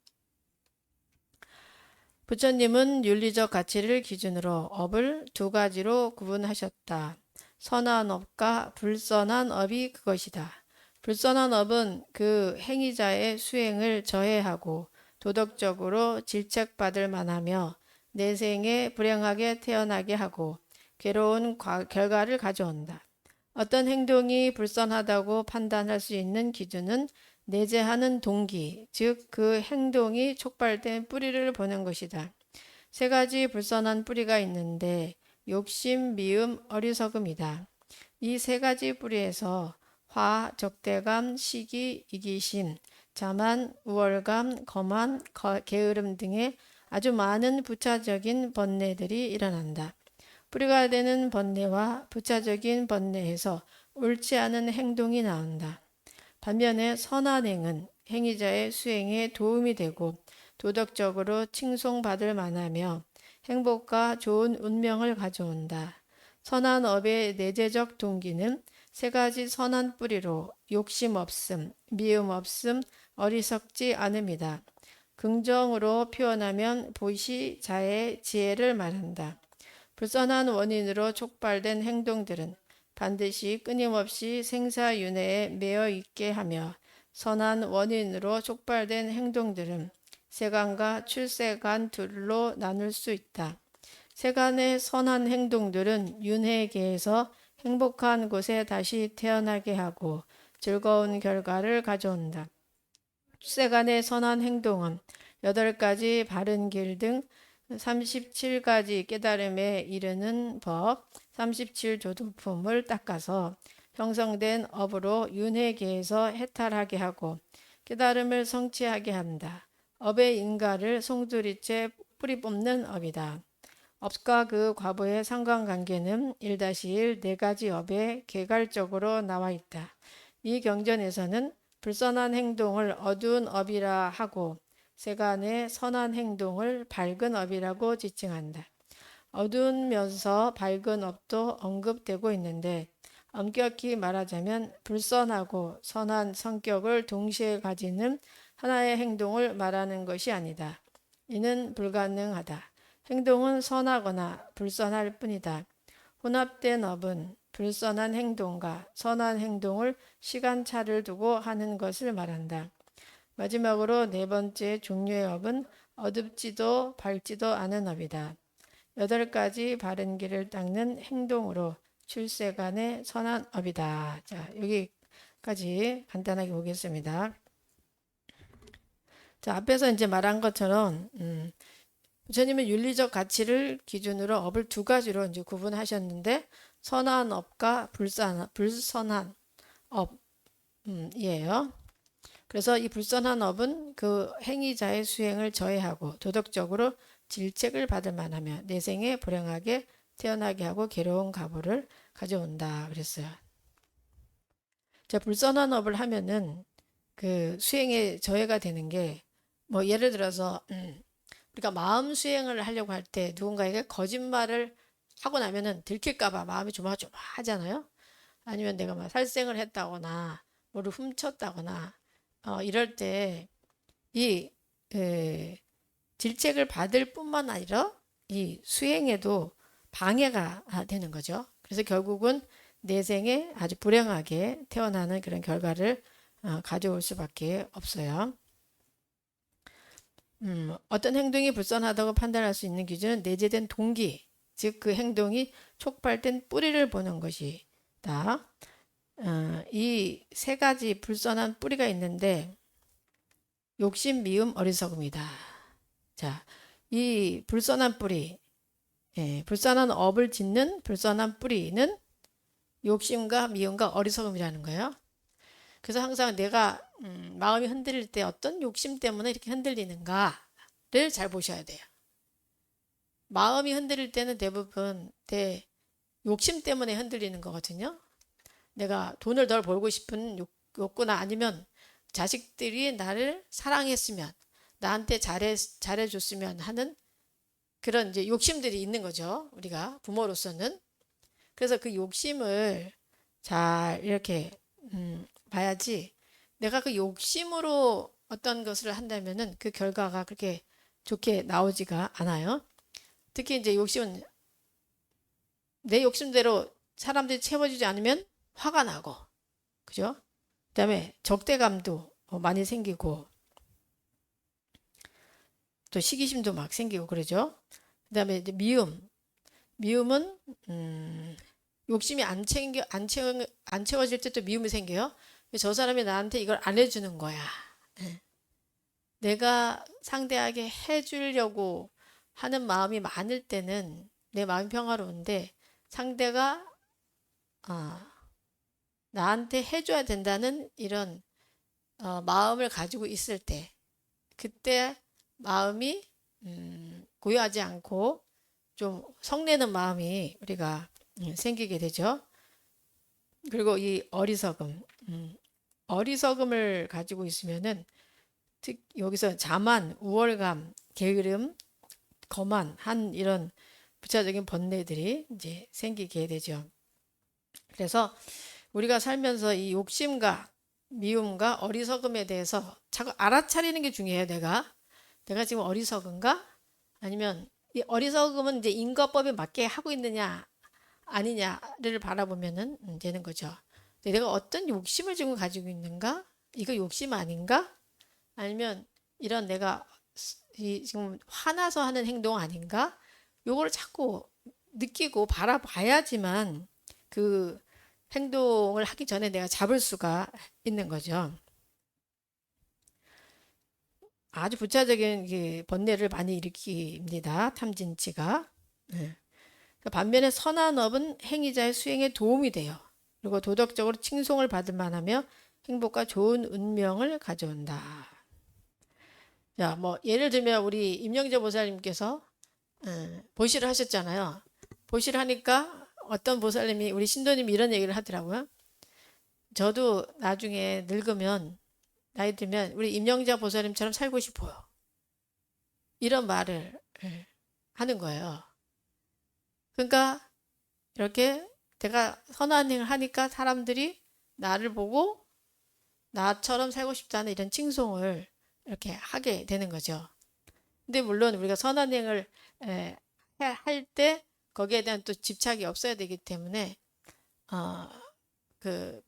부처님은 윤리적 가치를 기준으로 업을 두 가지로 구분하셨다. 선한 업과 불선한 업이 그것이다. 불선한 업은 그 행위자의 수행을 저해하고 도덕적으로 질책받을 만하며 내생에 불행하게 태어나게 하고 괴로운 결과를 가져온다. 어떤 행동이 불선하다고 판단할 수 있는 기준은 내재하는 동기, 즉 그 행동이 촉발된 뿌리를 보는 것이다. 세 가지 불선한 뿌리가 있는데 욕심, 미움, 어리석음이다. 이 세 가지 뿌리에서 화, 적대감, 시기, 이기심, 자만, 우월감, 거만, 게으름 등의 아주 많은 부차적인 번뇌들이 일어난다. 뿌리가 되는 번뇌와 부차적인 번뇌에서 옳지 않은 행동이 나온다. 반면에 선한 행은 행위자의 수행에 도움이 되고 도덕적으로 칭송받을 만하며 행복과 좋은 운명을 가져온다. 선한 업의 내재적 동기는 세 가지 선한 뿌리로 욕심 없음, 미움 없음, 어리석지 않음이다. 긍정으로 표현하면 보시, 자의, 지혜를 말한다. 불선한 원인으로 촉발된 행동들은 반드시 끊임없이 생사윤회에 매여 있게 하며 선한 원인으로 촉발된 행동들은 세간과 출세간 둘로 나눌 수 있다. 세간의 선한 행동들은 윤회계에서 행복한 곳에 다시 태어나게 하고 즐거운 결과를 가져온다. 출세간의 선한 행동은 8가지 바른 길 등 37가지 깨달음에 이르는 법, 37조도품을 닦아서 형성된 업으로 윤회계에서 해탈하게 하고 깨달음을 성취하게 한다. 업의 인가를 송두리째 뿌리 뽑는 업이다. 업과 그 과보의 상관관계는 1-1 4가지 업에 개괄적으로 나와 있다. 이 경전에서는 불선한 행동을 어두운 업이라 하고 세간의 선한 행동을 밝은 업이라고 지칭한다. 어두우면서 밝은 업도 언급되고 있는데 엄격히 말하자면 불선하고 선한 성격을 동시에 가지는 하나의 행동을 말하는 것이 아니다. 이는 불가능하다. 행동은 선하거나 불선할 뿐이다. 혼합된 업은 불선한 행동과 선한 행동을 시간차를 두고 하는 것을 말한다. 마지막으로 네 번째 종류의 업은 어둡지도 밝지도 않은 업이다. 8가지 바른 길을 닦는 행동으로 출세간의 선한 업이다. 자, 여기까지 간단하게 보겠습니다. 자, 앞에서 이제 말한 것처럼, 부처님은 윤리적 가치를 기준으로 업을 2가지로 이제 구분하셨는데, 선한 업과 불선한 업이에요. 그래서 이 불선한 업은 그 행위자의 수행을 저해하고 도덕적으로 질책을 받을 만하며 내생에 불행하게 태어나게 하고 괴로운 가보를 가져온다 그랬어요. 자, 불선한 업을 하면은 그 수행에 저해가 되는 게 뭐 예를 들어서 우리가 마음 수행을 하려고 할 때 누군가에게 거짓말을 하고 나면은 들킬까 봐 마음이 조마조마하잖아요. 아니면 내가 막 살생을 했다거나 뭐를 훔쳤다거나 이럴 때 이 질책을 받을 뿐만 아니라 이 수행에도 방해가 되는 거죠. 그래서 결국은 내생에 아주 불행하게 태어나는 그런 결과를 가져올 수밖에 없어요. 어떤 행동이 불선하다고 판단할 수 있는 기준은 내재된 동기, 즉 그 행동이 촉발된 뿌리를 보는 것이다. 이 3가지 불선한 뿌리가 있는데 욕심, 미움, 어리석음이다. 자, 이 불선한 뿌리, 불선한 업을 짓는 불선한 뿌리는 욕심과 미움과 어리석음이라는 거예요. 그래서 항상 내가 마음이 흔들릴 때 어떤 욕심 때문에 이렇게 흔들리는가를 잘 보셔야 돼요. 마음이 흔들릴 때는 대부분 내 욕심 때문에 흔들리는 거거든요. 내가 돈을 덜 벌고 싶은 욕구나 아니면 자식들이 나를 사랑했으면 나한테 잘해줬으면 하는 그런 이제 욕심들이 있는 거죠. 우리가 부모로서는. 그래서 그 욕심을 잘 이렇게 봐야지 내가 그 욕심으로 어떤 것을 한다면은 그 결과가 그렇게 좋게 나오지가 않아요. 특히 이제 욕심은 내 욕심대로 사람들이 채워주지 않으면 화가 나고, 그죠? 그다음에 적대감도 많이 생기고, 또 시기심도 막 생기고 그러죠. 그다음에 이제 미움은 욕심이 안 채워질 때 또 미움이 생겨요. 저 사람이 나한테 이걸 안 해주는 거야. 내가 상대에게 해주려고 하는 마음이 많을 때는 내 마음이 평화로운데 상대가 나한테 해줘야 된다는 이런 마음을 가지고 있을 때 그때 마음이 고요하지 않고 좀 성내는 마음이 우리가 생기게 되죠. 그리고 이 어리석음을 가지고 있으면은 여기서 자만, 우월감, 게으름, 거만한 이런 부차적인 번뇌들이 이제 생기게 되죠. 그래서 우리가 살면서 이 욕심과 미움과 어리석음에 대해서 자꾸 알아차리는 게 중요해요. 내가 지금 어리석은가? 아니면 이 어리석음은 이제 인과법에 맞게 하고 있느냐 아니냐를 바라보면은 되는 거죠. 내가 어떤 욕심을 지금 가지고 있는가? 이거 욕심 아닌가? 아니면 이런 내가 지금 화나서 하는 행동 아닌가? 요걸 자꾸 느끼고 바라봐야지만 그 행동을 하기 전에 내가 잡을 수가 있는 거죠. 아주 부차적인 번뇌를 많이 일으킵니다. 탐진치가. 반면에 선한 업은 행위자의 수행에 도움이 돼요. 그리고 도덕적으로 칭송을 받을 만하며 행복과 좋은 운명을 가져온다. 자, 뭐 예를 들면 우리 임영재 보살님께서 보시를 하셨잖아요. 보시를 하니까 어떤 보살님이 우리 신도님이 이런 얘기를 하더라고요. 저도 나중에 늙으면 나이 들면 우리 임영자 보살님처럼 살고 싶어요. 이런 말을 하는 거예요. 그러니까 이렇게 내가 선한 행을 하니까 사람들이 나를 보고 나처럼 살고 싶다는 이런 칭송을 이렇게 하게 되는 거죠. 근데 물론 우리가 선한 행을 할 때 거기에 대한 또 집착이 없어야 되기 때문에 어,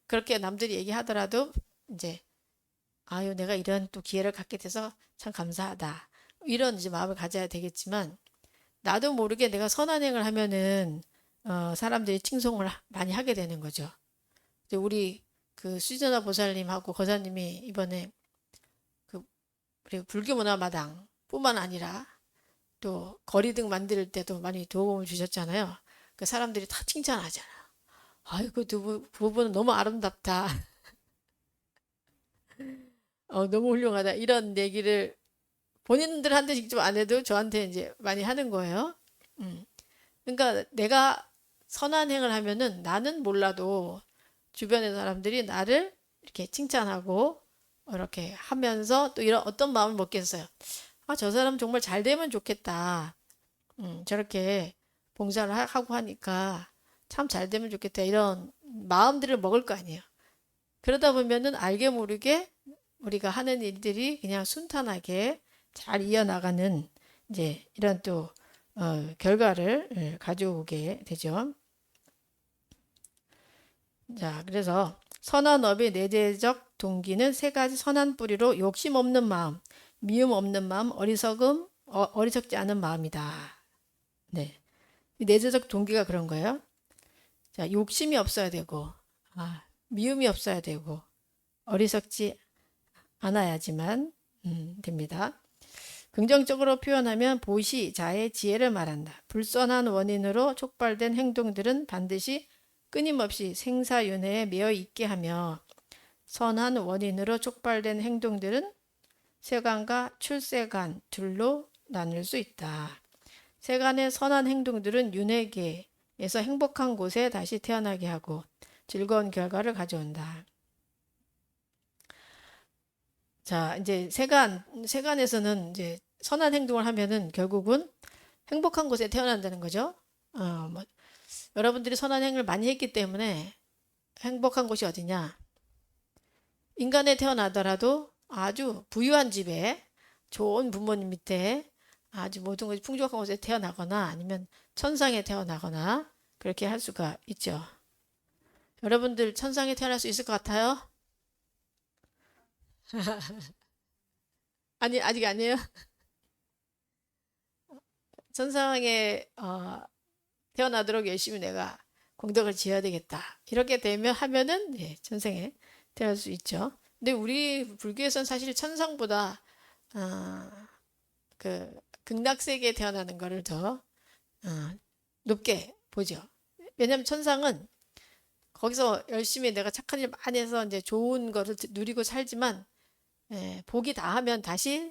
그렇게 남들이 얘기하더라도 이제 아유 내가 이런 또 기회를 갖게 돼서 참 감사하다 이런 이제 마음을 가져야 되겠지만 나도 모르게 내가 선한 행을 하면은 사람들이 칭송을 많이 하게 되는 거죠. 우리 그 수진아 보살님하고 거사님이 이번에 그 우리 불교 문화마당 뿐만 아니라 또 거리등 만들 때도 많이 도움을 주셨잖아요. 그 사람들이 다 칭찬하잖아. 아이고 두 부부는 너무 아름답다. 너무 훌륭하다. 이런 얘기를 본인들한테 직접 안 해도 저한테 이제 많이 하는 거예요. 음. 그러니까 내가 선한 행을 하면은 나는 몰라도 주변의 사람들이 나를 이렇게 칭찬하고 이렇게 하면서 또 이런 어떤 마음을 먹겠어요. 아, 저 사람 정말 잘 되면 좋겠다. 저렇게 봉사를 하고 하니까 참 잘 되면 좋겠다. 이런 마음들을 먹을 거 아니에요. 그러다 보면은 알게 모르게 우리가 하는 일들이 그냥 순탄하게 잘 이어나가는 이제 이런 또 결과를 가져오게 되죠. 자, 그래서 선한 업의 내재적 동기는 세 가지 선한 뿌리로 욕심 없는 마음, 미움 없는 마음, 어리석지 않은 마음이다. 네. 내재적 동기가 그런 거예요. 자, 욕심이 없어야 되고, 미움이 없어야 되고, 어리석지 않아야지만 됩니다. 긍정적으로 표현하면 보시, 자의 지혜를 말한다. 불선한 원인으로 촉발된 행동들은 반드시 끊임없이 생사윤회에 매여 있게 하며 선한 원인으로 촉발된 행동들은 세간과 출세간 둘로 나눌 수 있다. 세간의 선한 행동들은 윤회계에서 행복한 곳에 다시 태어나게 하고 즐거운 결과를 가져온다. 자, 이제 세간에서는 이제 선한 행동을 하면은 결국은 행복한 곳에 태어난다는 거죠. 뭐 여러분들이 선한 행을 많이 했기 때문에 행복한 곳이 어디냐? 인간에 태어나더라도 아주 부유한 집에 좋은 부모님 밑에 아주 모든 것이 풍족한 곳에 태어나거나 아니면 천상에 태어나거나 그렇게 할 수가 있죠. 여러분들 천상에 태어날 수 있을 것 같아요? 아니, 아직 아니에요? 천상에 태어나도록 열심히 내가 공덕을 지어야 되겠다. 이렇게 되면 하면은 천상에 태어날 수 있죠. 근데 우리 불교에서는 사실 천상보다 그 극락세계에 태어나는 것을 더 높게 보죠. 왜냐하면 천상은 거기서 열심히 내가 착한 일 많이 해서 이제 좋은 거를 누리고 살지만 복이 다 하면 다시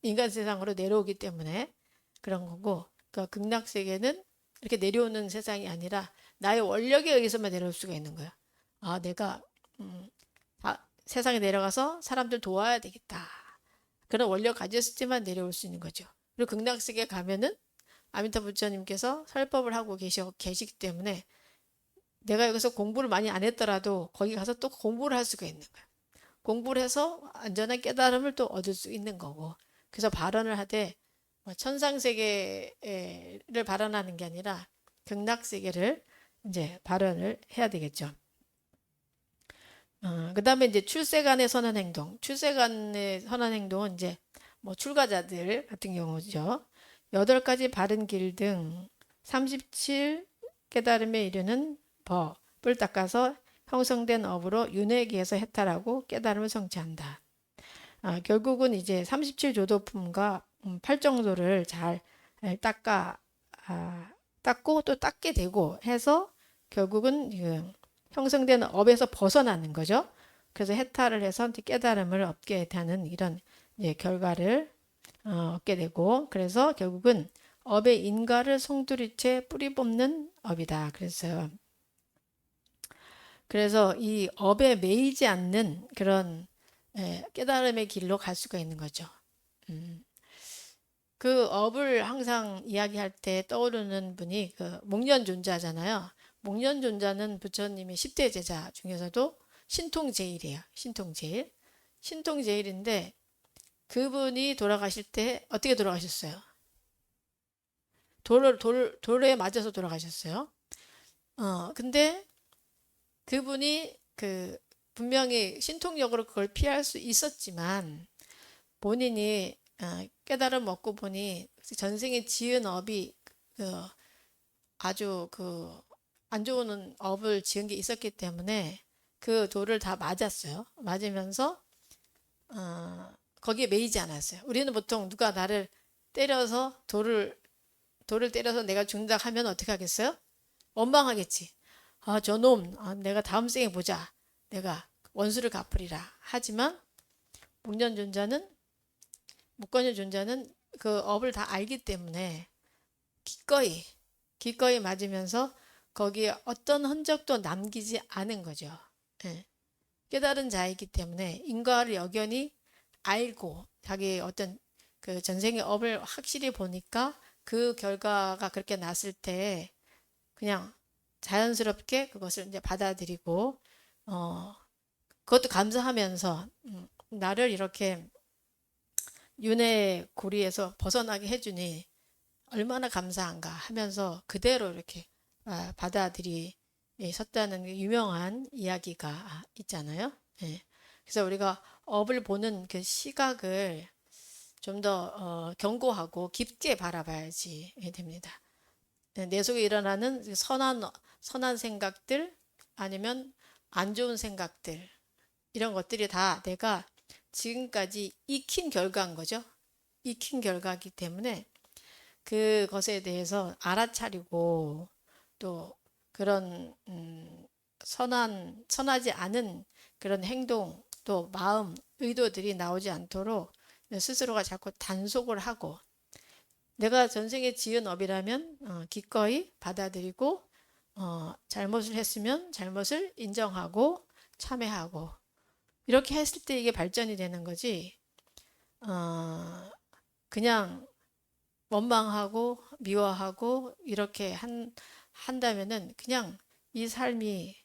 인간 세상으로 내려오기 때문에 그런 거고 그 극락 세계는 이렇게 내려오는 세상이 아니라 나의 원력에 의해서만 내려올 수가 있는 거야. 아, 내가 세상에 내려가서 사람들 도와야 되겠다. 그런 원력 가졌을 때만 내려올 수 있는 거죠. 그리고 극락 세계 가면은 아미타 부처님께서 설법을 하고 계시기 때문에 내가 여기서 공부를 많이 안 했더라도 거기 가서 또 공부를 할 수가 있는 거야. 공부를 해서 안전한 깨달음을 또 얻을 수 있는 거고. 그래서 발언을 하되 천상세계를 발언하는 게 아니라 극락세계를 이제 발언을 해야 되겠죠. 그 다음에 이제 출세간의 선한 행동. 출세간의 선한 행동은 이제 뭐 출가자들 같은 경우죠. 8가지 바른 길 등 37 깨달음에 이르는 법을 닦아서 형성된 업으로 윤회기에서 해탈하고 깨달음을 성취한다. 결국은 이제 37조도품과 8정도를 잘 닦고 또 닦게 되고 해서 결국은 형성된 업에서 벗어나는 거죠. 그래서 해탈을 해서 깨달음을 얻게 되는 이런 결과를 얻게 되고 그래서 결국은 업의 인과를 송두리째 뿌리 뽑는 업이다. 그래서 이 업에 매이지 않는 그런 깨달음의 길로 갈 수가 있는 거죠. 그 업을 항상 이야기할 때 떠오르는 분이 그 목련존자잖아요. 목련존자는 부처님의 10대 제자 중에서도 신통제일이에요. 신통제일. 신통제일인데 그분이 돌아가실 때 어떻게 돌아가셨어요? 돌에 맞아서 돌아가셨어요. 근데 그분이 분명히 신통력으로 그걸 피할 수 있었지만 본인이 깨달음 얻고 보니 전생에 지은 업이 아주 안 좋은 업을 지은 게 있었기 때문에 그 돌을 다 맞았어요. 맞으면서 거기에 매이지 않았어요. 우리는 보통 누가 나를 때려서 돌을 때려서 내가 죽는다 하면 어떻게 하겠어요? 원망하겠지. 저놈, 내가 다음 생에 보자. 내가 원수를 갚으리라. 하지만 목련존자는 목건의 존자는 그 업을 다 알기 때문에 기꺼이 맞으면서 거기에 어떤 흔적도 남기지 않은 거죠. 예. 깨달은 자이기 때문에 인과를 여견히 알고 자기 어떤 그 전생의 업을 확실히 보니까 그 결과가 그렇게 났을 때 그냥 자연스럽게 그것을 이제 받아들이고 그것도 감사하면서 나를 이렇게 윤회 고리에서 벗어나게 해주니 얼마나 감사한가 하면서 그대로 이렇게 받아들이셨다는 유명한 이야기가 있잖아요. 예. 그래서 우리가 업을 보는 그 시각을 좀 더 견고하고 깊게 바라봐야지 됩니다. 내 속에 일어나는 선한 생각들 아니면 안 좋은 생각들 이런 것들이 다 내가 지금까지 익힌 결과인 거죠. 익힌 결과이기 때문에 그것에 대해서 알아차리고 또 그런 선하지 않은 그런 행동 또 마음 의도들이 나오지 않도록 스스로가 자꾸 단속을 하고 내가 전생에 지은 업이라면 기꺼이 받아들이고 잘못을 했으면 잘못을 인정하고 참회하고 이렇게 했을 때 이게 발전이 되는 거지. 그냥 원망하고 미워하고 이렇게 한다면은 그냥 이 삶이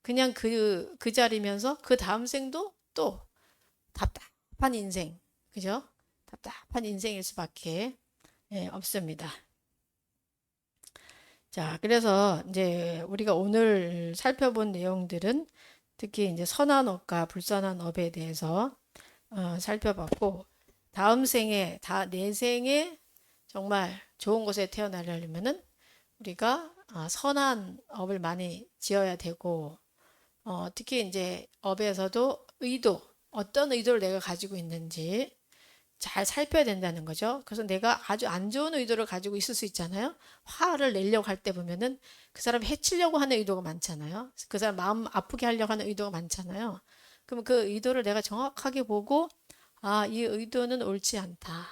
그냥 그 자리면서 그 다음 생도 또 답답한 인생, 그죠? 답답한 인생일 수밖에 없습니다. 자, 그래서 이제 우리가 오늘 살펴본 내용들은 특히 이제 선한 업과 불선한 업에 대해서 살펴봤고 다음 생에 내 생에 정말 좋은 곳에 태어나려면은 우리가 선한 업을 많이 지어야 되고 특히 이제 업에서도 어떤 의도를 내가 가지고 있는지 잘 살펴야 된다는 거죠. 그래서 내가 아주 안 좋은 의도를 가지고 있을 수 있잖아요. 화를 내려고 할 때 보면은 그 사람 해치려고 하는 의도가 많잖아요. 그 사람 마음 아프게 하려고 하는 의도가 많잖아요. 그럼 그 의도를 내가 정확하게 보고 이 의도는 옳지 않다.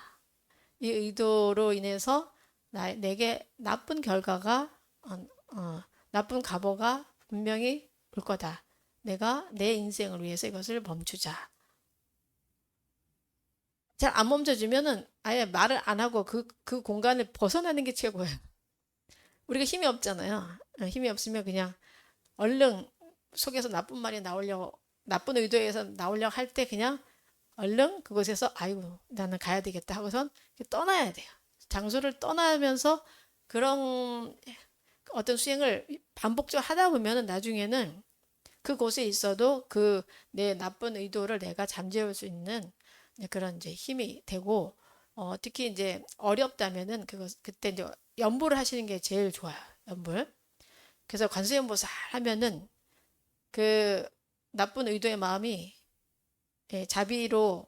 이 의도로 인해서 내게 나쁜 결과가 나쁜 과보가 분명히 올 거다. 내가 내 인생을 위해서 이것을 멈추자. 잘 안 멈춰주면은 아예 말을 안 하고 그 공간을 벗어나는 게 최고예요. 우리가 힘이 없잖아요. 힘이 없으면 그냥 얼른 속에서 나쁜 말이 나쁜 의도에서 나오려고 할 때 그냥 얼른 그곳에서 아이고 나는 가야 되겠다 하고선 떠나야 돼요. 장소를 떠나면서 그런 어떤 수행을 반복적으로 하다 보면은 나중에는 그곳에 있어도 내 나쁜 의도를 내가 잠재울 수 있는 그런 이제 힘이 되고 특히 이제 어렵다면은 그때 이제 연보를 하시는 게 제일 좋아요. 연불. 그래서 관세음보살 하면은 그 나쁜 의도의 마음이 자비로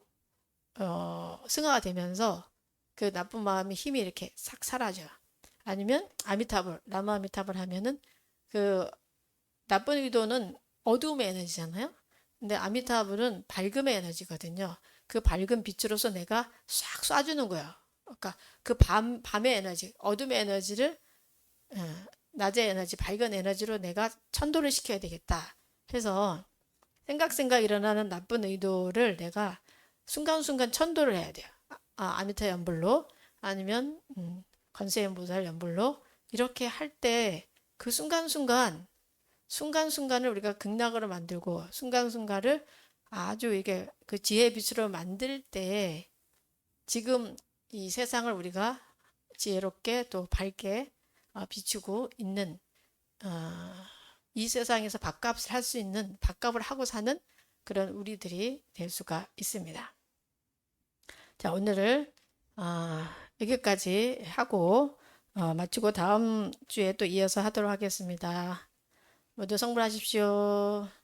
승화가 되면서 그 나쁜 마음의 힘이 이렇게 싹 사라져요. 아니면 라마 아미타불 하면은 그 나쁜 의도는 어두움의 에너지잖아요. 근데 아미타불은 밝음의 에너지거든요. 그 밝은 빛으로서 내가 싹 쏴주는 거예요. 그러니까 그 밤의 에너지, 어둠의 에너지를 낮의 에너지, 밝은 에너지로 내가 천도를 시켜야 되겠다 해서 생각 일어나는 나쁜 의도를 내가 순간순간 천도를 해야 돼요. 아미타 연불로 아니면 관세음보살 연불로 이렇게 할 때 그 순간순간을 우리가 극락으로 만들고 순간순간을 아주 이게 그 지혜의 빛으로 만들 때 지금 이 세상을 우리가 지혜롭게 또 밝게 비추고 있는 어, 이 세상에서 밥값을 할 수 있는 밥값을 하고 사는 그런 우리들이 될 수가 있습니다. 자, 오늘을 여기까지 하고 마치고 다음 주에 또 이어서 하도록 하겠습니다. 모두 성불하십시오.